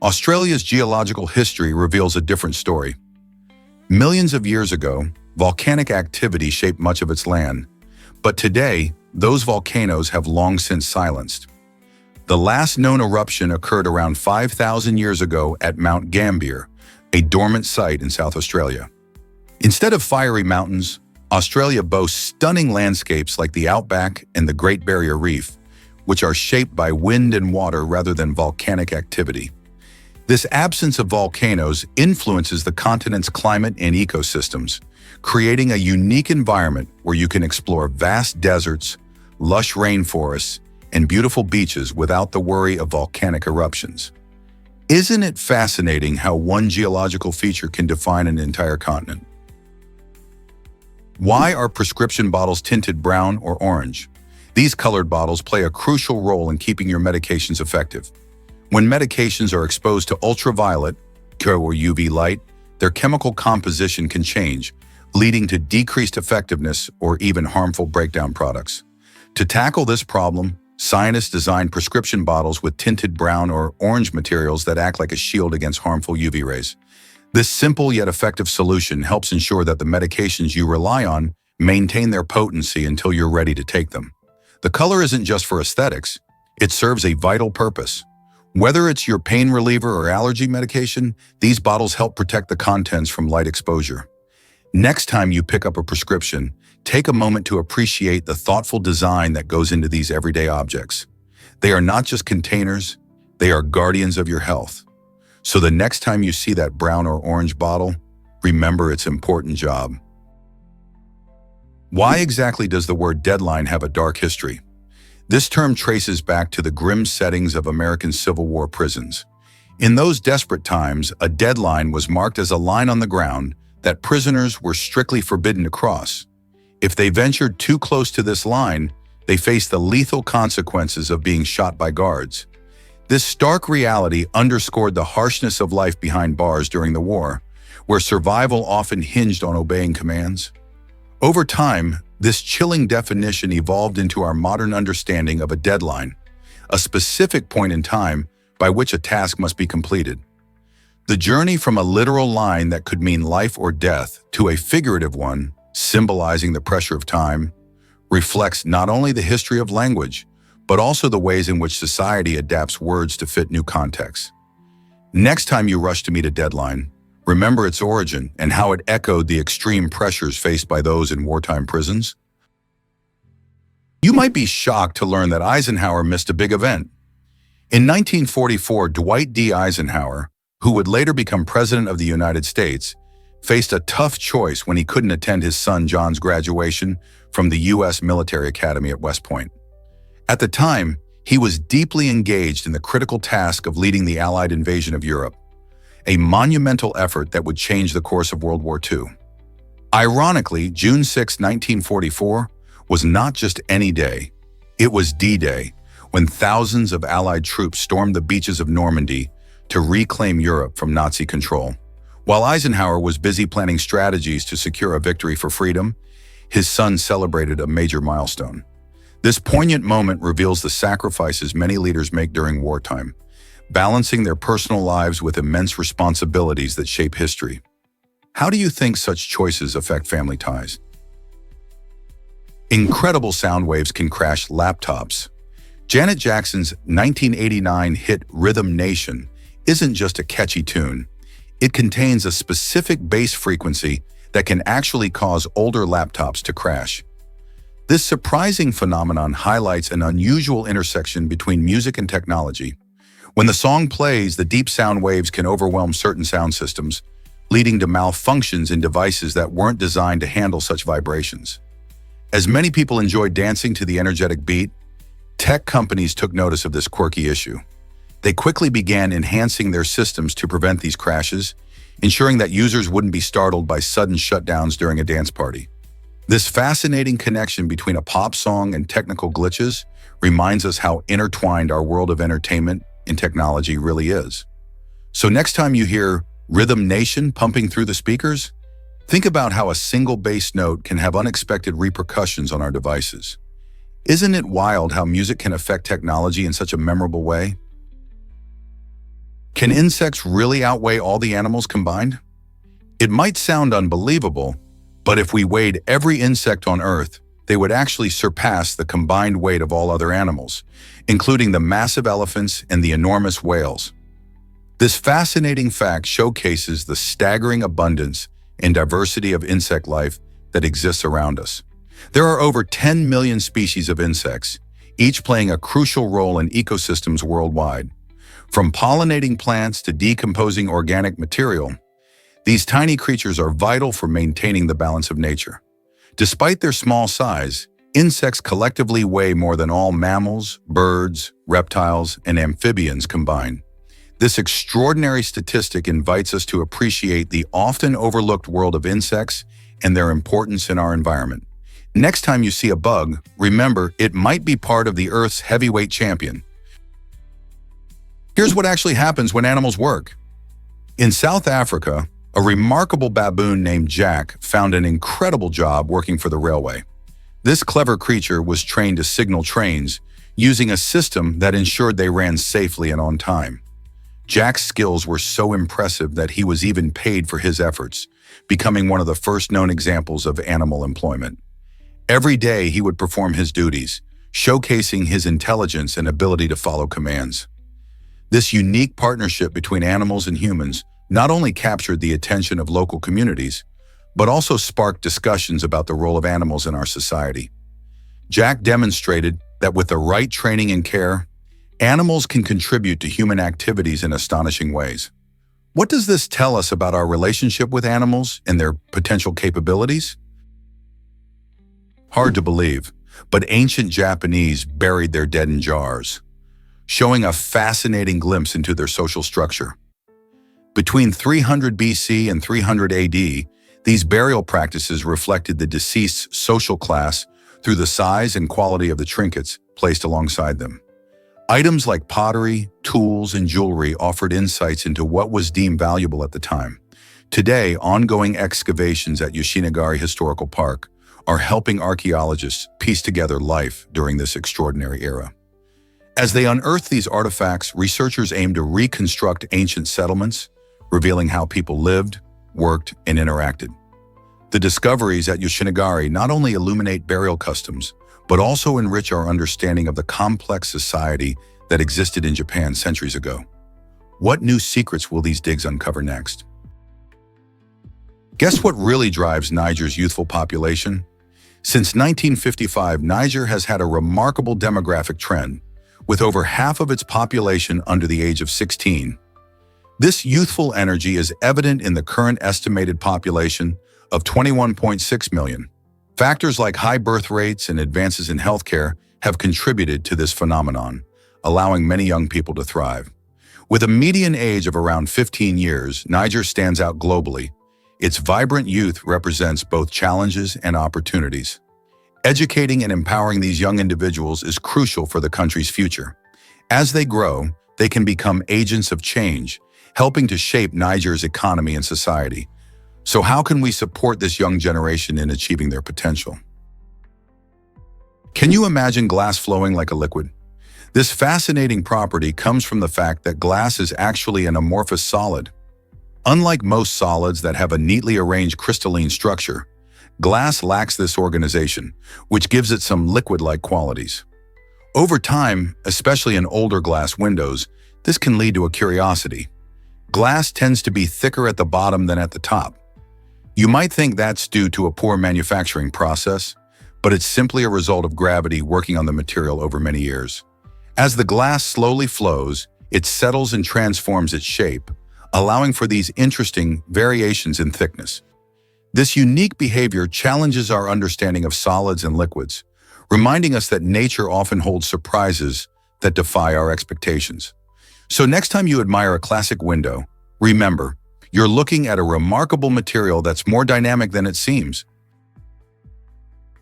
Australia's geological history reveals a different story. Millions of years ago, volcanic activity shaped much of its land, but today, those volcanoes have long since silenced. The last known eruption occurred around 5,000 years ago at Mount Gambier, a dormant site in South Australia. Instead of fiery mountains, Australia boasts stunning landscapes like the outback and the Great Barrier Reef, which are shaped by wind and water rather than volcanic activity. This absence of volcanoes influences the continent's climate and ecosystems, creating a unique environment where you can explore vast deserts, lush rainforests, and beautiful beaches without the worry of volcanic eruptions. Isn't it fascinating how one geological feature can define an entire continent? Why are prescription bottles tinted brown or orange? These colored bottles play a crucial role in keeping your medications effective. When medications are exposed to ultraviolet or UV light, their chemical composition can change, leading to decreased effectiveness or even harmful breakdown products. To tackle this problem, scientists designed prescription bottles with tinted brown or orange materials that act like a shield against harmful UV rays. This simple yet effective solution helps ensure that the medications you rely on maintain their potency until you're ready to take them. The color isn't just for aesthetics, it serves a vital purpose. Whether it's your pain reliever or allergy medication, these bottles help protect the contents from light exposure. Next time you pick up a prescription, take a moment to appreciate the thoughtful design that goes into these everyday objects. They are not just containers, they are guardians of your health. So the next time you see that brown or orange bottle, remember its important job. Why exactly does the word deadline have a dark history? This term traces back to the grim settings of American Civil War prisons. In those desperate times, a deadline was marked as a line on the ground that prisoners were strictly forbidden to cross. If they ventured too close to this line, they faced the lethal consequences of being shot by guards. This stark reality underscored the harshness of life behind bars during the war, where survival often hinged on obeying commands. Over time, this chilling definition evolved into our modern understanding of a deadline, a specific point in time by which a task must be completed. The journey from a literal line that could mean life or death to a figurative one, symbolizing the pressure of time, reflects not only the history of language, but also the ways in which society adapts words to fit new contexts. Next time you rush to meet a deadline, remember its origin and how it echoed the extreme pressures faced by those in wartime prisons. You might be shocked to learn that Eisenhower missed a big event. In 1944, Dwight D. Eisenhower, who would later become President of the United States, faced a tough choice when he couldn't attend his son John's graduation from the U.S. Military Academy at West Point. At the time, he was deeply engaged in the critical task of leading the Allied invasion of Europe, a monumental effort that would change the course of World War II. Ironically, June 6, 1944, was not just any day. It was D-Day, when thousands of Allied troops stormed the beaches of Normandy to reclaim Europe from Nazi control. While Eisenhower was busy planning strategies to secure a victory for freedom, his son celebrated a major milestone. This poignant moment reveals the sacrifices many leaders make during wartime, balancing their personal lives with immense responsibilities that shape history. How do you think such choices affect family ties? Incredible sound waves can crash laptops. Janet Jackson's 1989 hit Rhythm Nation isn't just a catchy tune. It contains a specific bass frequency that can actually cause older laptops to crash. This surprising phenomenon highlights an unusual intersection between music and technology. When the song plays, the deep sound waves can overwhelm certain sound systems, leading to malfunctions in devices that weren't designed to handle such vibrations. As many people enjoy dancing to the energetic beat, Tech companies took notice of this quirky issue. They quickly began enhancing their systems to prevent these crashes, ensuring that users wouldn't be startled by sudden shutdowns during a dance party. This fascinating connection between a pop song and technical glitches reminds us how intertwined our world of entertainment and technology really is. So next time you hear Rhythm Nation pumping through the speakers, think about how a single bass note can have unexpected repercussions on our devices. Isn't it wild how music can affect technology in such a memorable way? Can insects really outweigh all the animals combined? It might sound unbelievable, but if we weighed every insect on Earth, they would actually surpass the combined weight of all other animals, including the massive elephants and the enormous whales. This fascinating fact showcases the staggering abundance and diversity of insect life that exists around us. There are over 10 million species of insects, each playing a crucial role in ecosystems worldwide. From pollinating plants to decomposing organic material, these tiny creatures are vital for maintaining the balance of nature. Despite their small size, insects collectively weigh more than all mammals, birds, reptiles, and amphibians combined. This extraordinary statistic invites us to appreciate the often overlooked world of insects and their importance in our environment. Next time you see a bug, remember it might be part of the Earth's heavyweight champion. Here's what actually happens when animals work. In South Africa, a remarkable baboon named Jack found an incredible job working for the railway. This clever creature was trained to signal trains using a system that ensured they ran safely and on time. Jack's skills were so impressive that he was even paid for his efforts, becoming one of the first known examples of animal employment. Every day he would perform his duties, showcasing his intelligence and ability to follow commands. This unique partnership between animals and humans not only captured the attention of local communities, but also sparked discussions about the role of animals in our society. Jack demonstrated that with the right training and care, animals can contribute to human activities in astonishing ways. What does this tell us about our relationship with animals and their potential capabilities? Hard to believe, but ancient Japanese buried their dead in jars, showing a fascinating glimpse into their social structure. Between 300 BC and 300 AD, these burial practices reflected the deceased's social class through the size and quality of the trinkets placed alongside them. Items like pottery, tools, and jewelry offered insights into what was deemed valuable at the time. Today, ongoing excavations at Yoshinagari Historical Park are helping archaeologists piece together life during this extraordinary era. As they unearth these artifacts, researchers aim to reconstruct ancient settlements, revealing how people lived, worked, and interacted. The discoveries at Yoshinagari not only illuminate burial customs, but also enrich our understanding of the complex society that existed in Japan centuries ago. What new secrets will these digs uncover next? Guess what really drives Niger's youthful population? Since 1955, Niger has had a remarkable demographic trend, with over half of its population under the age of 16. This youthful energy is evident in the current estimated population of 21.6 million. Factors like high birth rates and advances in healthcare have contributed to this phenomenon, allowing many young people to thrive. With a median age of around 15 years, Niger stands out globally. Its vibrant youth represents both challenges and opportunities. Educating and empowering these young individuals is crucial for the country's future. As they grow, they can become agents of change, helping to shape Niger's economy and society. So how can we support this young generation in achieving their potential? Can you imagine glass flowing like a liquid? This fascinating property comes from the fact that glass is actually an amorphous solid. Unlike most solids that have a neatly arranged crystalline structure, glass lacks this organization, which gives it some liquid-like qualities. Over time, especially in older glass windows, this can lead to a curiosity. Glass tends to be thicker at the bottom than at the top. You might think that's due to a poor manufacturing process, but it's simply a result of gravity working on the material over many years. As the glass slowly flows, it settles and transforms its shape, allowing for these interesting variations in thickness. This unique behavior challenges our understanding of solids and liquids, reminding us that nature often holds surprises that defy our expectations. So next time you admire a classic window, remember, you're looking at a remarkable material that's more dynamic than it seems.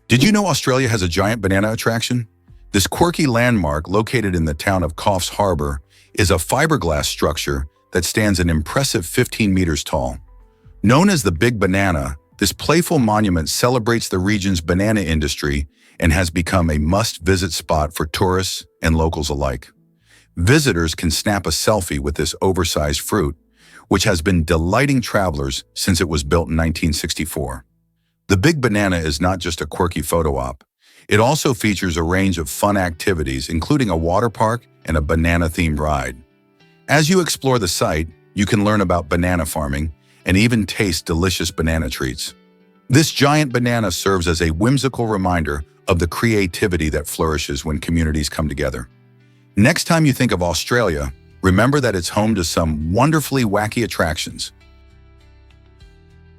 Did you know Australia has a giant banana attraction? This quirky landmark, located in the town of Coffs Harbour, is a fiberglass structure that stands an impressive 15 meters tall. Known as the Big Banana, this playful monument celebrates the region's banana industry and has become a must-visit spot for tourists and locals alike. Visitors can snap a selfie with this oversized fruit, which has been delighting travelers since it was built in 1964. The Big Banana is not just a quirky photo op. It also features a range of fun activities, including a water park and a banana-themed ride. As you explore the site, you can learn about banana farming and even taste delicious banana treats. This giant banana serves as a whimsical reminder of the creativity that flourishes when communities come together. Next time you think of Australia, remember that it's home to some wonderfully wacky attractions.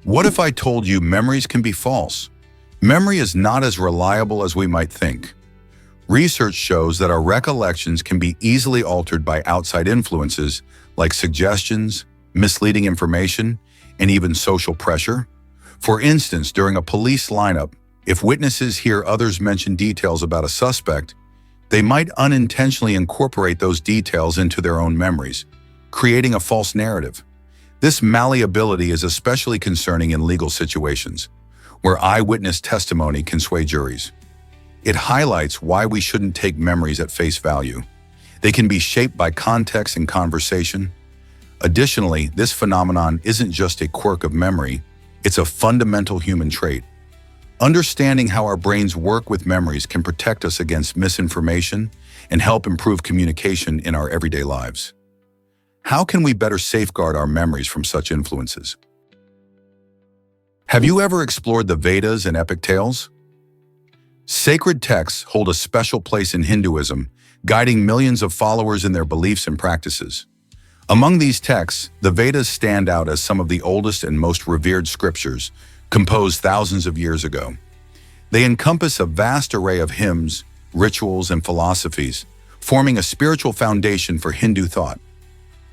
What if I told you memories can be false? Memory is not as reliable as we might think. Research shows that our recollections can be easily altered by outside influences like suggestions, misleading information, and even social pressure. For instance, during a police lineup, if witnesses hear others mention details about a suspect, they might unintentionally incorporate those details into their own memories, creating a false narrative. This malleability is especially concerning in legal situations, where eyewitness testimony can sway juries. It highlights why we shouldn't take memories at face value. They can be shaped by context and conversation. Additionally, this phenomenon isn't just a quirk of memory, it's a fundamental human trait. Understanding how our brains work with memories can protect us against misinformation and help improve communication in our everyday lives. How can we better safeguard our memories from such influences? Have you ever explored the Vedas and epic tales? Sacred texts hold a special place in Hinduism, guiding millions of followers in their beliefs and practices. Among these texts, the Vedas stand out as some of the oldest and most revered scriptures, composed thousands of years ago. They encompass a vast array of hymns, rituals, and philosophies, forming a spiritual foundation for Hindu thought.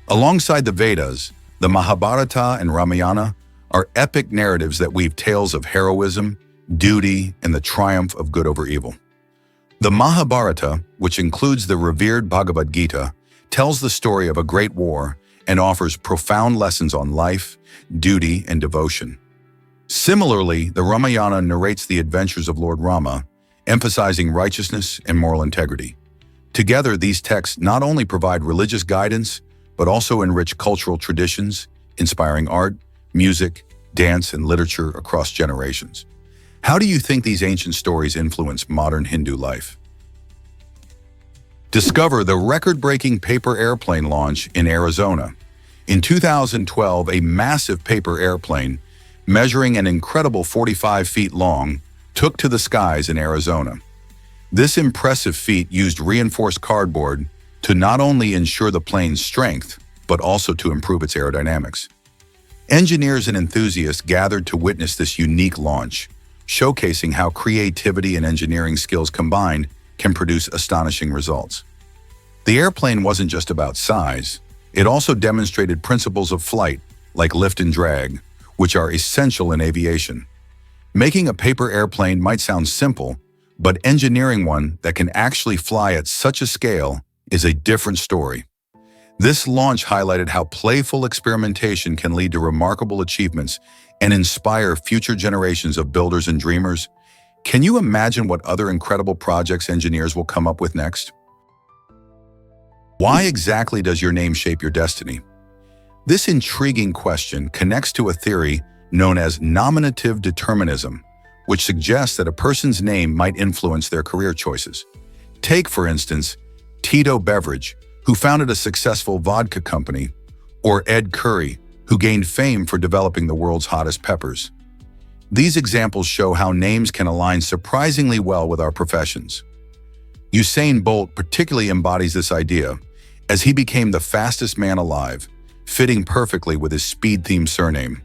Alongside the Vedas, the Mahabharata and Ramayana are epic narratives that weave tales of heroism, duty, and the triumph of good over evil. The Mahabharata, which includes the revered Bhagavad Gita, tells the story of a great war and offers profound lessons on life, duty, and devotion. Similarly, the Ramayana narrates the adventures of Lord Rama, emphasizing righteousness and moral integrity. Together, these texts not only provide religious guidance, but also enrich cultural traditions, inspiring art, music, dance, and literature across generations. How do you think these ancient stories influence modern Hindu life? Discover the record-breaking paper airplane launch in Arizona. In 2012, a massive paper airplane, measuring an incredible 45 feet long, took to the skies in Arizona. This impressive feat used reinforced cardboard to not only ensure the plane's strength, but also to improve its aerodynamics. Engineers and enthusiasts gathered to witness this unique launch, showcasing how creativity and engineering skills combined can produce astonishing results. The airplane wasn't just about size, it also demonstrated principles of flight, like lift and drag, which are essential in aviation. Making a paper airplane might sound simple, but engineering one that can actually fly at such a scale is a different story. This launch highlighted how playful experimentation can lead to remarkable achievements and inspire future generations of builders and dreamers. Can you imagine what other incredible projects engineers will come up with next? Why exactly does your name shape your destiny? This intriguing question connects to a theory known as nominative determinism, which suggests that a person's name might influence their career choices. Take, for instance, Tito Beveridge, who founded a successful vodka company, or Ed Curry, who gained fame for developing the world's hottest peppers. These examples show how names can align surprisingly well with our professions. Usain Bolt particularly embodies this idea, as he became the fastest man alive, fitting perfectly with his speed-themed surname.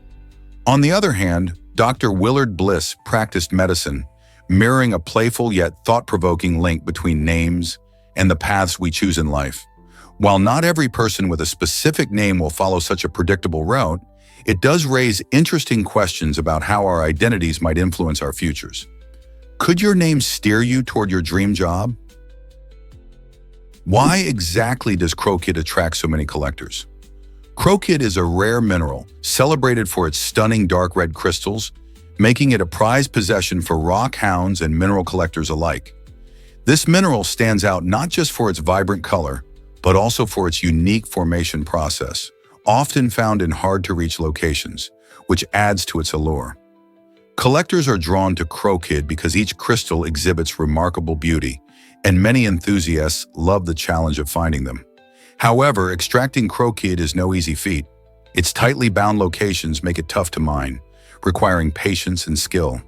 On the other hand, Dr. Willard Bliss practiced medicine, mirroring a playful yet thought-provoking link between names and the paths we choose in life. While not every person with a specific name will follow such a predictable route, it does raise interesting questions about how our identities might influence our futures. Could your name steer you toward your dream job? Why exactly does crochet attract so many collectors? Crochet is a rare mineral, celebrated for its stunning dark red crystals, making it a prized possession for rock hounds and mineral collectors alike. This mineral stands out not just for its vibrant color, but also for its unique formation process, often found in hard-to-reach locations, which adds to its allure. Collectors are drawn to crochet because each crystal exhibits remarkable beauty, and many enthusiasts love the challenge of finding them. However, extracting crochet is no easy feat. Its tightly bound locations make it tough to mine, requiring patience and skill.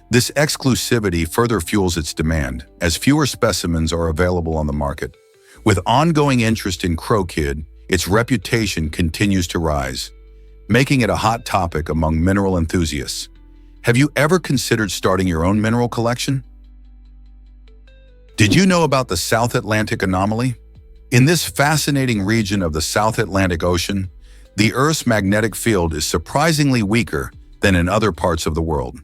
This exclusivity further fuels its demand, as fewer specimens are available on the market. With ongoing interest in crochet, its reputation continues to rise, making it a hot topic among mineral enthusiasts. Have you ever considered starting your own mineral collection? Did you know about the South Atlantic anomaly? In this fascinating region of the South Atlantic Ocean, the Earth's magnetic field is surprisingly weaker than in other parts of the world.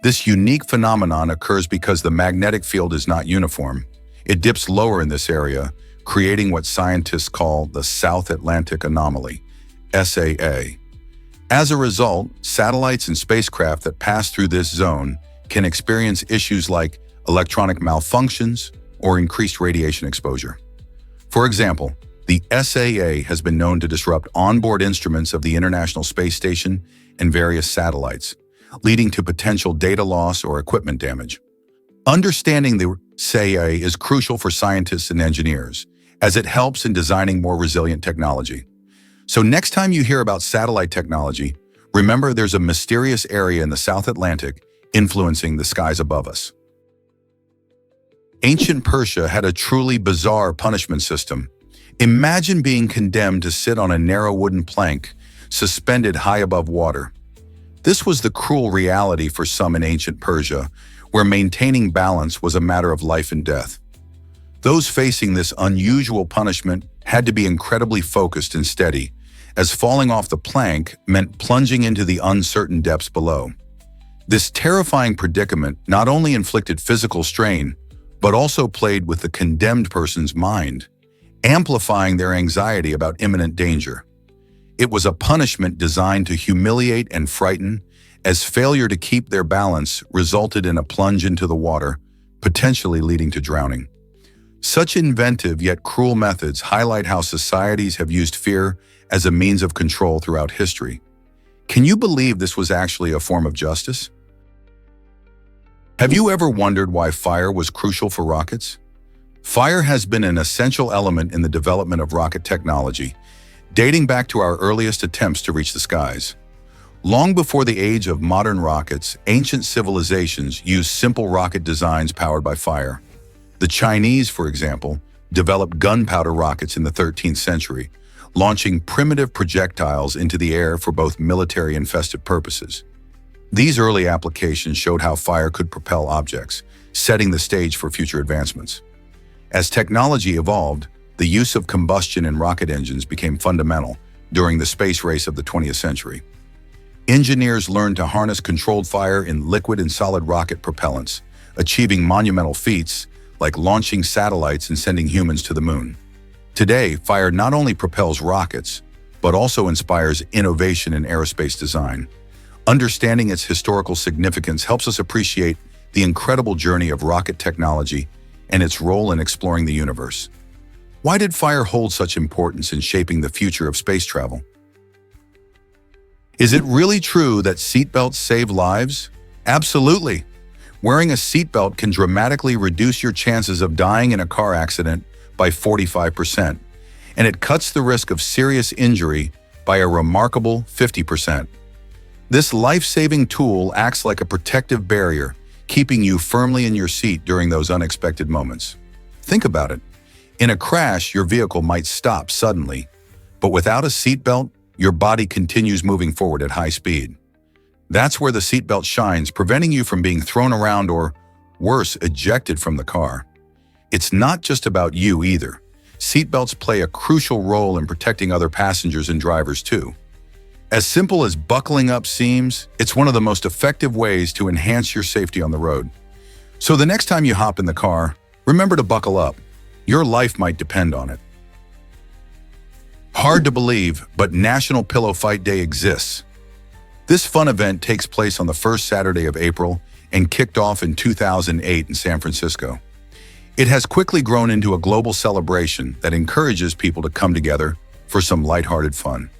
This unique phenomenon occurs because the magnetic field is not uniform. It dips lower in this area, creating what scientists call the South Atlantic Anomaly, SAA. As a result, satellites and spacecraft that pass through this zone can experience issues like electronic malfunctions or increased radiation exposure. For example, the SAA has been known to disrupt onboard instruments of the International Space Station and various satellites, leading to potential data loss or equipment damage. Understanding the SAA is crucial for scientists and engineers, as it helps in designing more resilient technology. So next time you hear about satellite technology, remember there's a mysterious area in the South Atlantic influencing the skies above us. Ancient Persia had a truly bizarre punishment system. Imagine being condemned to sit on a narrow wooden plank, suspended high above water. This was the cruel reality for some in ancient Persia, where maintaining balance was a matter of life and death. Those facing this unusual punishment had to be incredibly focused and steady, as falling off the plank meant plunging into the uncertain depths below. This terrifying predicament not only inflicted physical strain, but also played with the condemned person's mind, amplifying their anxiety about imminent danger. It was a punishment designed to humiliate and frighten, as failure to keep their balance resulted in a plunge into the water, potentially leading to drowning. Such inventive yet cruel methods highlight how societies have used fear as a means of control throughout history. Can you believe this was actually a form of justice? Have you ever wondered why fire was crucial for rockets? Fire has been an essential element in the development of rocket technology, dating back to our earliest attempts to reach the skies. Long before the age of modern rockets, ancient civilizations used simple rocket designs powered by fire. The Chinese, for example, developed gunpowder rockets in the 13th century, launching primitive projectiles into the air for both military and festive purposes. These early applications showed how fire could propel objects, setting the stage for future advancements. As technology evolved, the use of combustion in rocket engines became fundamental during the space race of the 20th century. Engineers learned to harness controlled fire in liquid and solid rocket propellants, achieving monumental feats like launching satellites and sending humans to the moon. Today, fire not only propels rockets, but also inspires innovation in aerospace design. Understanding its historical significance helps us appreciate the incredible journey of rocket technology and its role in exploring the universe. Why did fire hold such importance in shaping the future of space travel? Is it really true that seatbelts save lives? Absolutely. Wearing a seatbelt can dramatically reduce your chances of dying in a car accident by 45%, and it cuts the risk of serious injury by a remarkable 50%. This life-saving tool acts like a protective barrier, keeping you firmly in your seat during those unexpected moments. Think about it. In a crash, your vehicle might stop suddenly, but without a seatbelt, your body continues moving forward at high speed. That's where the seatbelt shines, preventing you from being thrown around or worse, ejected from the car. It's not just about you either. Seatbelts play a crucial role in protecting other passengers and drivers too. As simple as buckling up seems, it's one of the most effective ways to enhance your safety on the road. So the next time you hop in the car, remember to buckle up. Your life might depend on it. Hard to believe, but National Pillow Fight Day exists. This fun event takes place on the first Saturday of April and kicked off in 2008 in San Francisco. It has quickly grown into a global celebration that encourages people to come together for some lighthearted fun.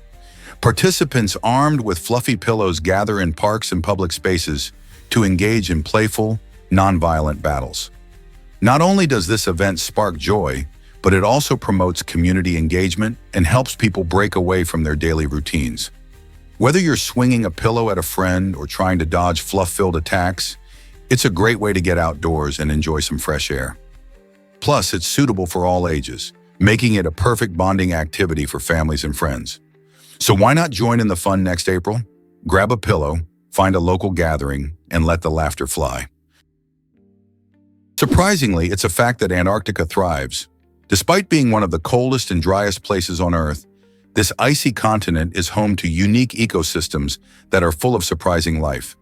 Participants armed with fluffy pillows gather in parks and public spaces to engage in playful, nonviolent battles. Not only does this event spark joy, but it also promotes community engagement and helps people break away from their daily routines. Whether you're swinging a pillow at a friend or trying to dodge fluff-filled attacks, it's a great way to get outdoors and enjoy some fresh air. Plus, it's suitable for all ages, making it a perfect bonding activity for families and friends. So why not join in the fun next April? Grab a pillow, find a local gathering, and let the laughter fly. Surprisingly, it's a fact that Antarctica thrives. Despite being one of the coldest and driest places on Earth, this icy continent is home to unique ecosystems that are full of surprising life.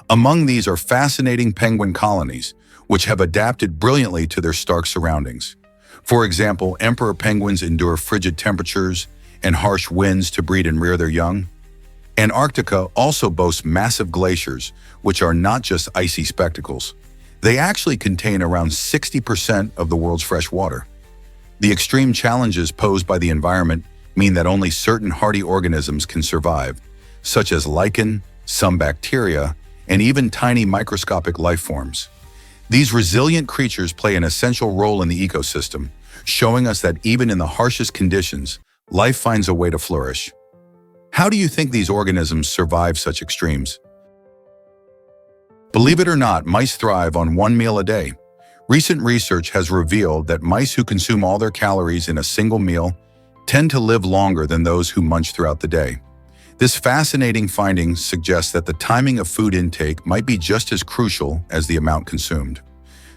Among these are fascinating penguin colonies, which have adapted brilliantly to their stark surroundings. For example, emperor penguins endure frigid temperatures and harsh winds to breed and rear their young. Antarctica also boasts massive glaciers, which are not just icy spectacles. They actually contain around 60% of the world's fresh water. The extreme challenges posed by the environment mean that only certain hardy organisms can survive, such as lichen, some bacteria, and even tiny microscopic life forms. These resilient creatures play an essential role in the ecosystem, showing us that even in the harshest conditions, life finds a way to flourish. How do you think these organisms survive such extremes? Believe it or not, mice thrive on one meal a day. Recent research has revealed that mice who consume all their calories in a single meal tend to live longer than those who munch throughout the day. This fascinating finding suggests that the timing of food intake might be just as crucial as the amount consumed.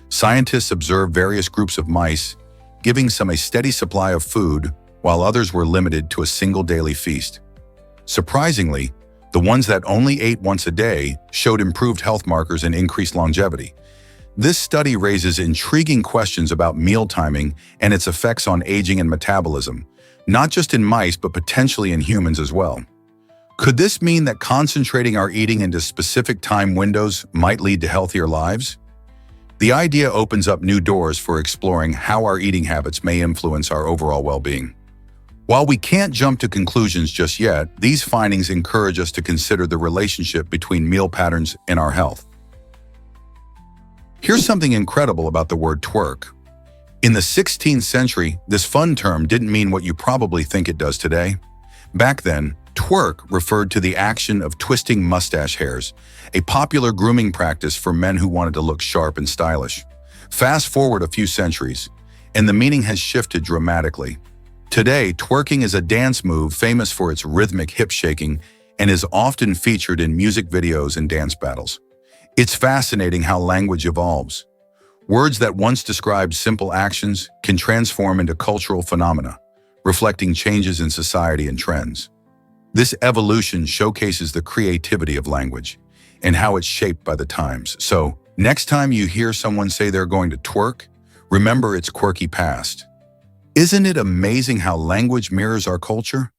Scientists observed various groups of mice, giving some a steady supply of food, while others were limited to a single daily feast. Surprisingly, the ones that only ate once a day showed improved health markers and increased longevity. This study raises intriguing questions about meal timing and its effects on aging and metabolism, not just in mice but potentially in humans as well. Could this mean that concentrating our eating into specific time windows might lead to healthier lives? The idea opens up new doors for exploring how our eating habits may influence our overall well-being. While we can't jump to conclusions just yet, these findings encourage us to consider the relationship between meal patterns and our health. Here's something incredible about the word twerk. In the 16th century, this fun term didn't mean what you probably think it does today. Back then, twerk referred to the action of twisting mustache hairs, a popular grooming practice for men who wanted to look sharp and stylish. Fast forward a few centuries, and the meaning has shifted dramatically. Today, twerking is a dance move famous for its rhythmic hip shaking and is often featured in music videos and dance battles. It's fascinating how language evolves. Words that once described simple actions can transform into cultural phenomena, reflecting changes in society and trends. This evolution showcases the creativity of language and how it's shaped by the times. So, next time you hear someone say they're going to twerk, remember its quirky past. Isn't it amazing how language mirrors our culture?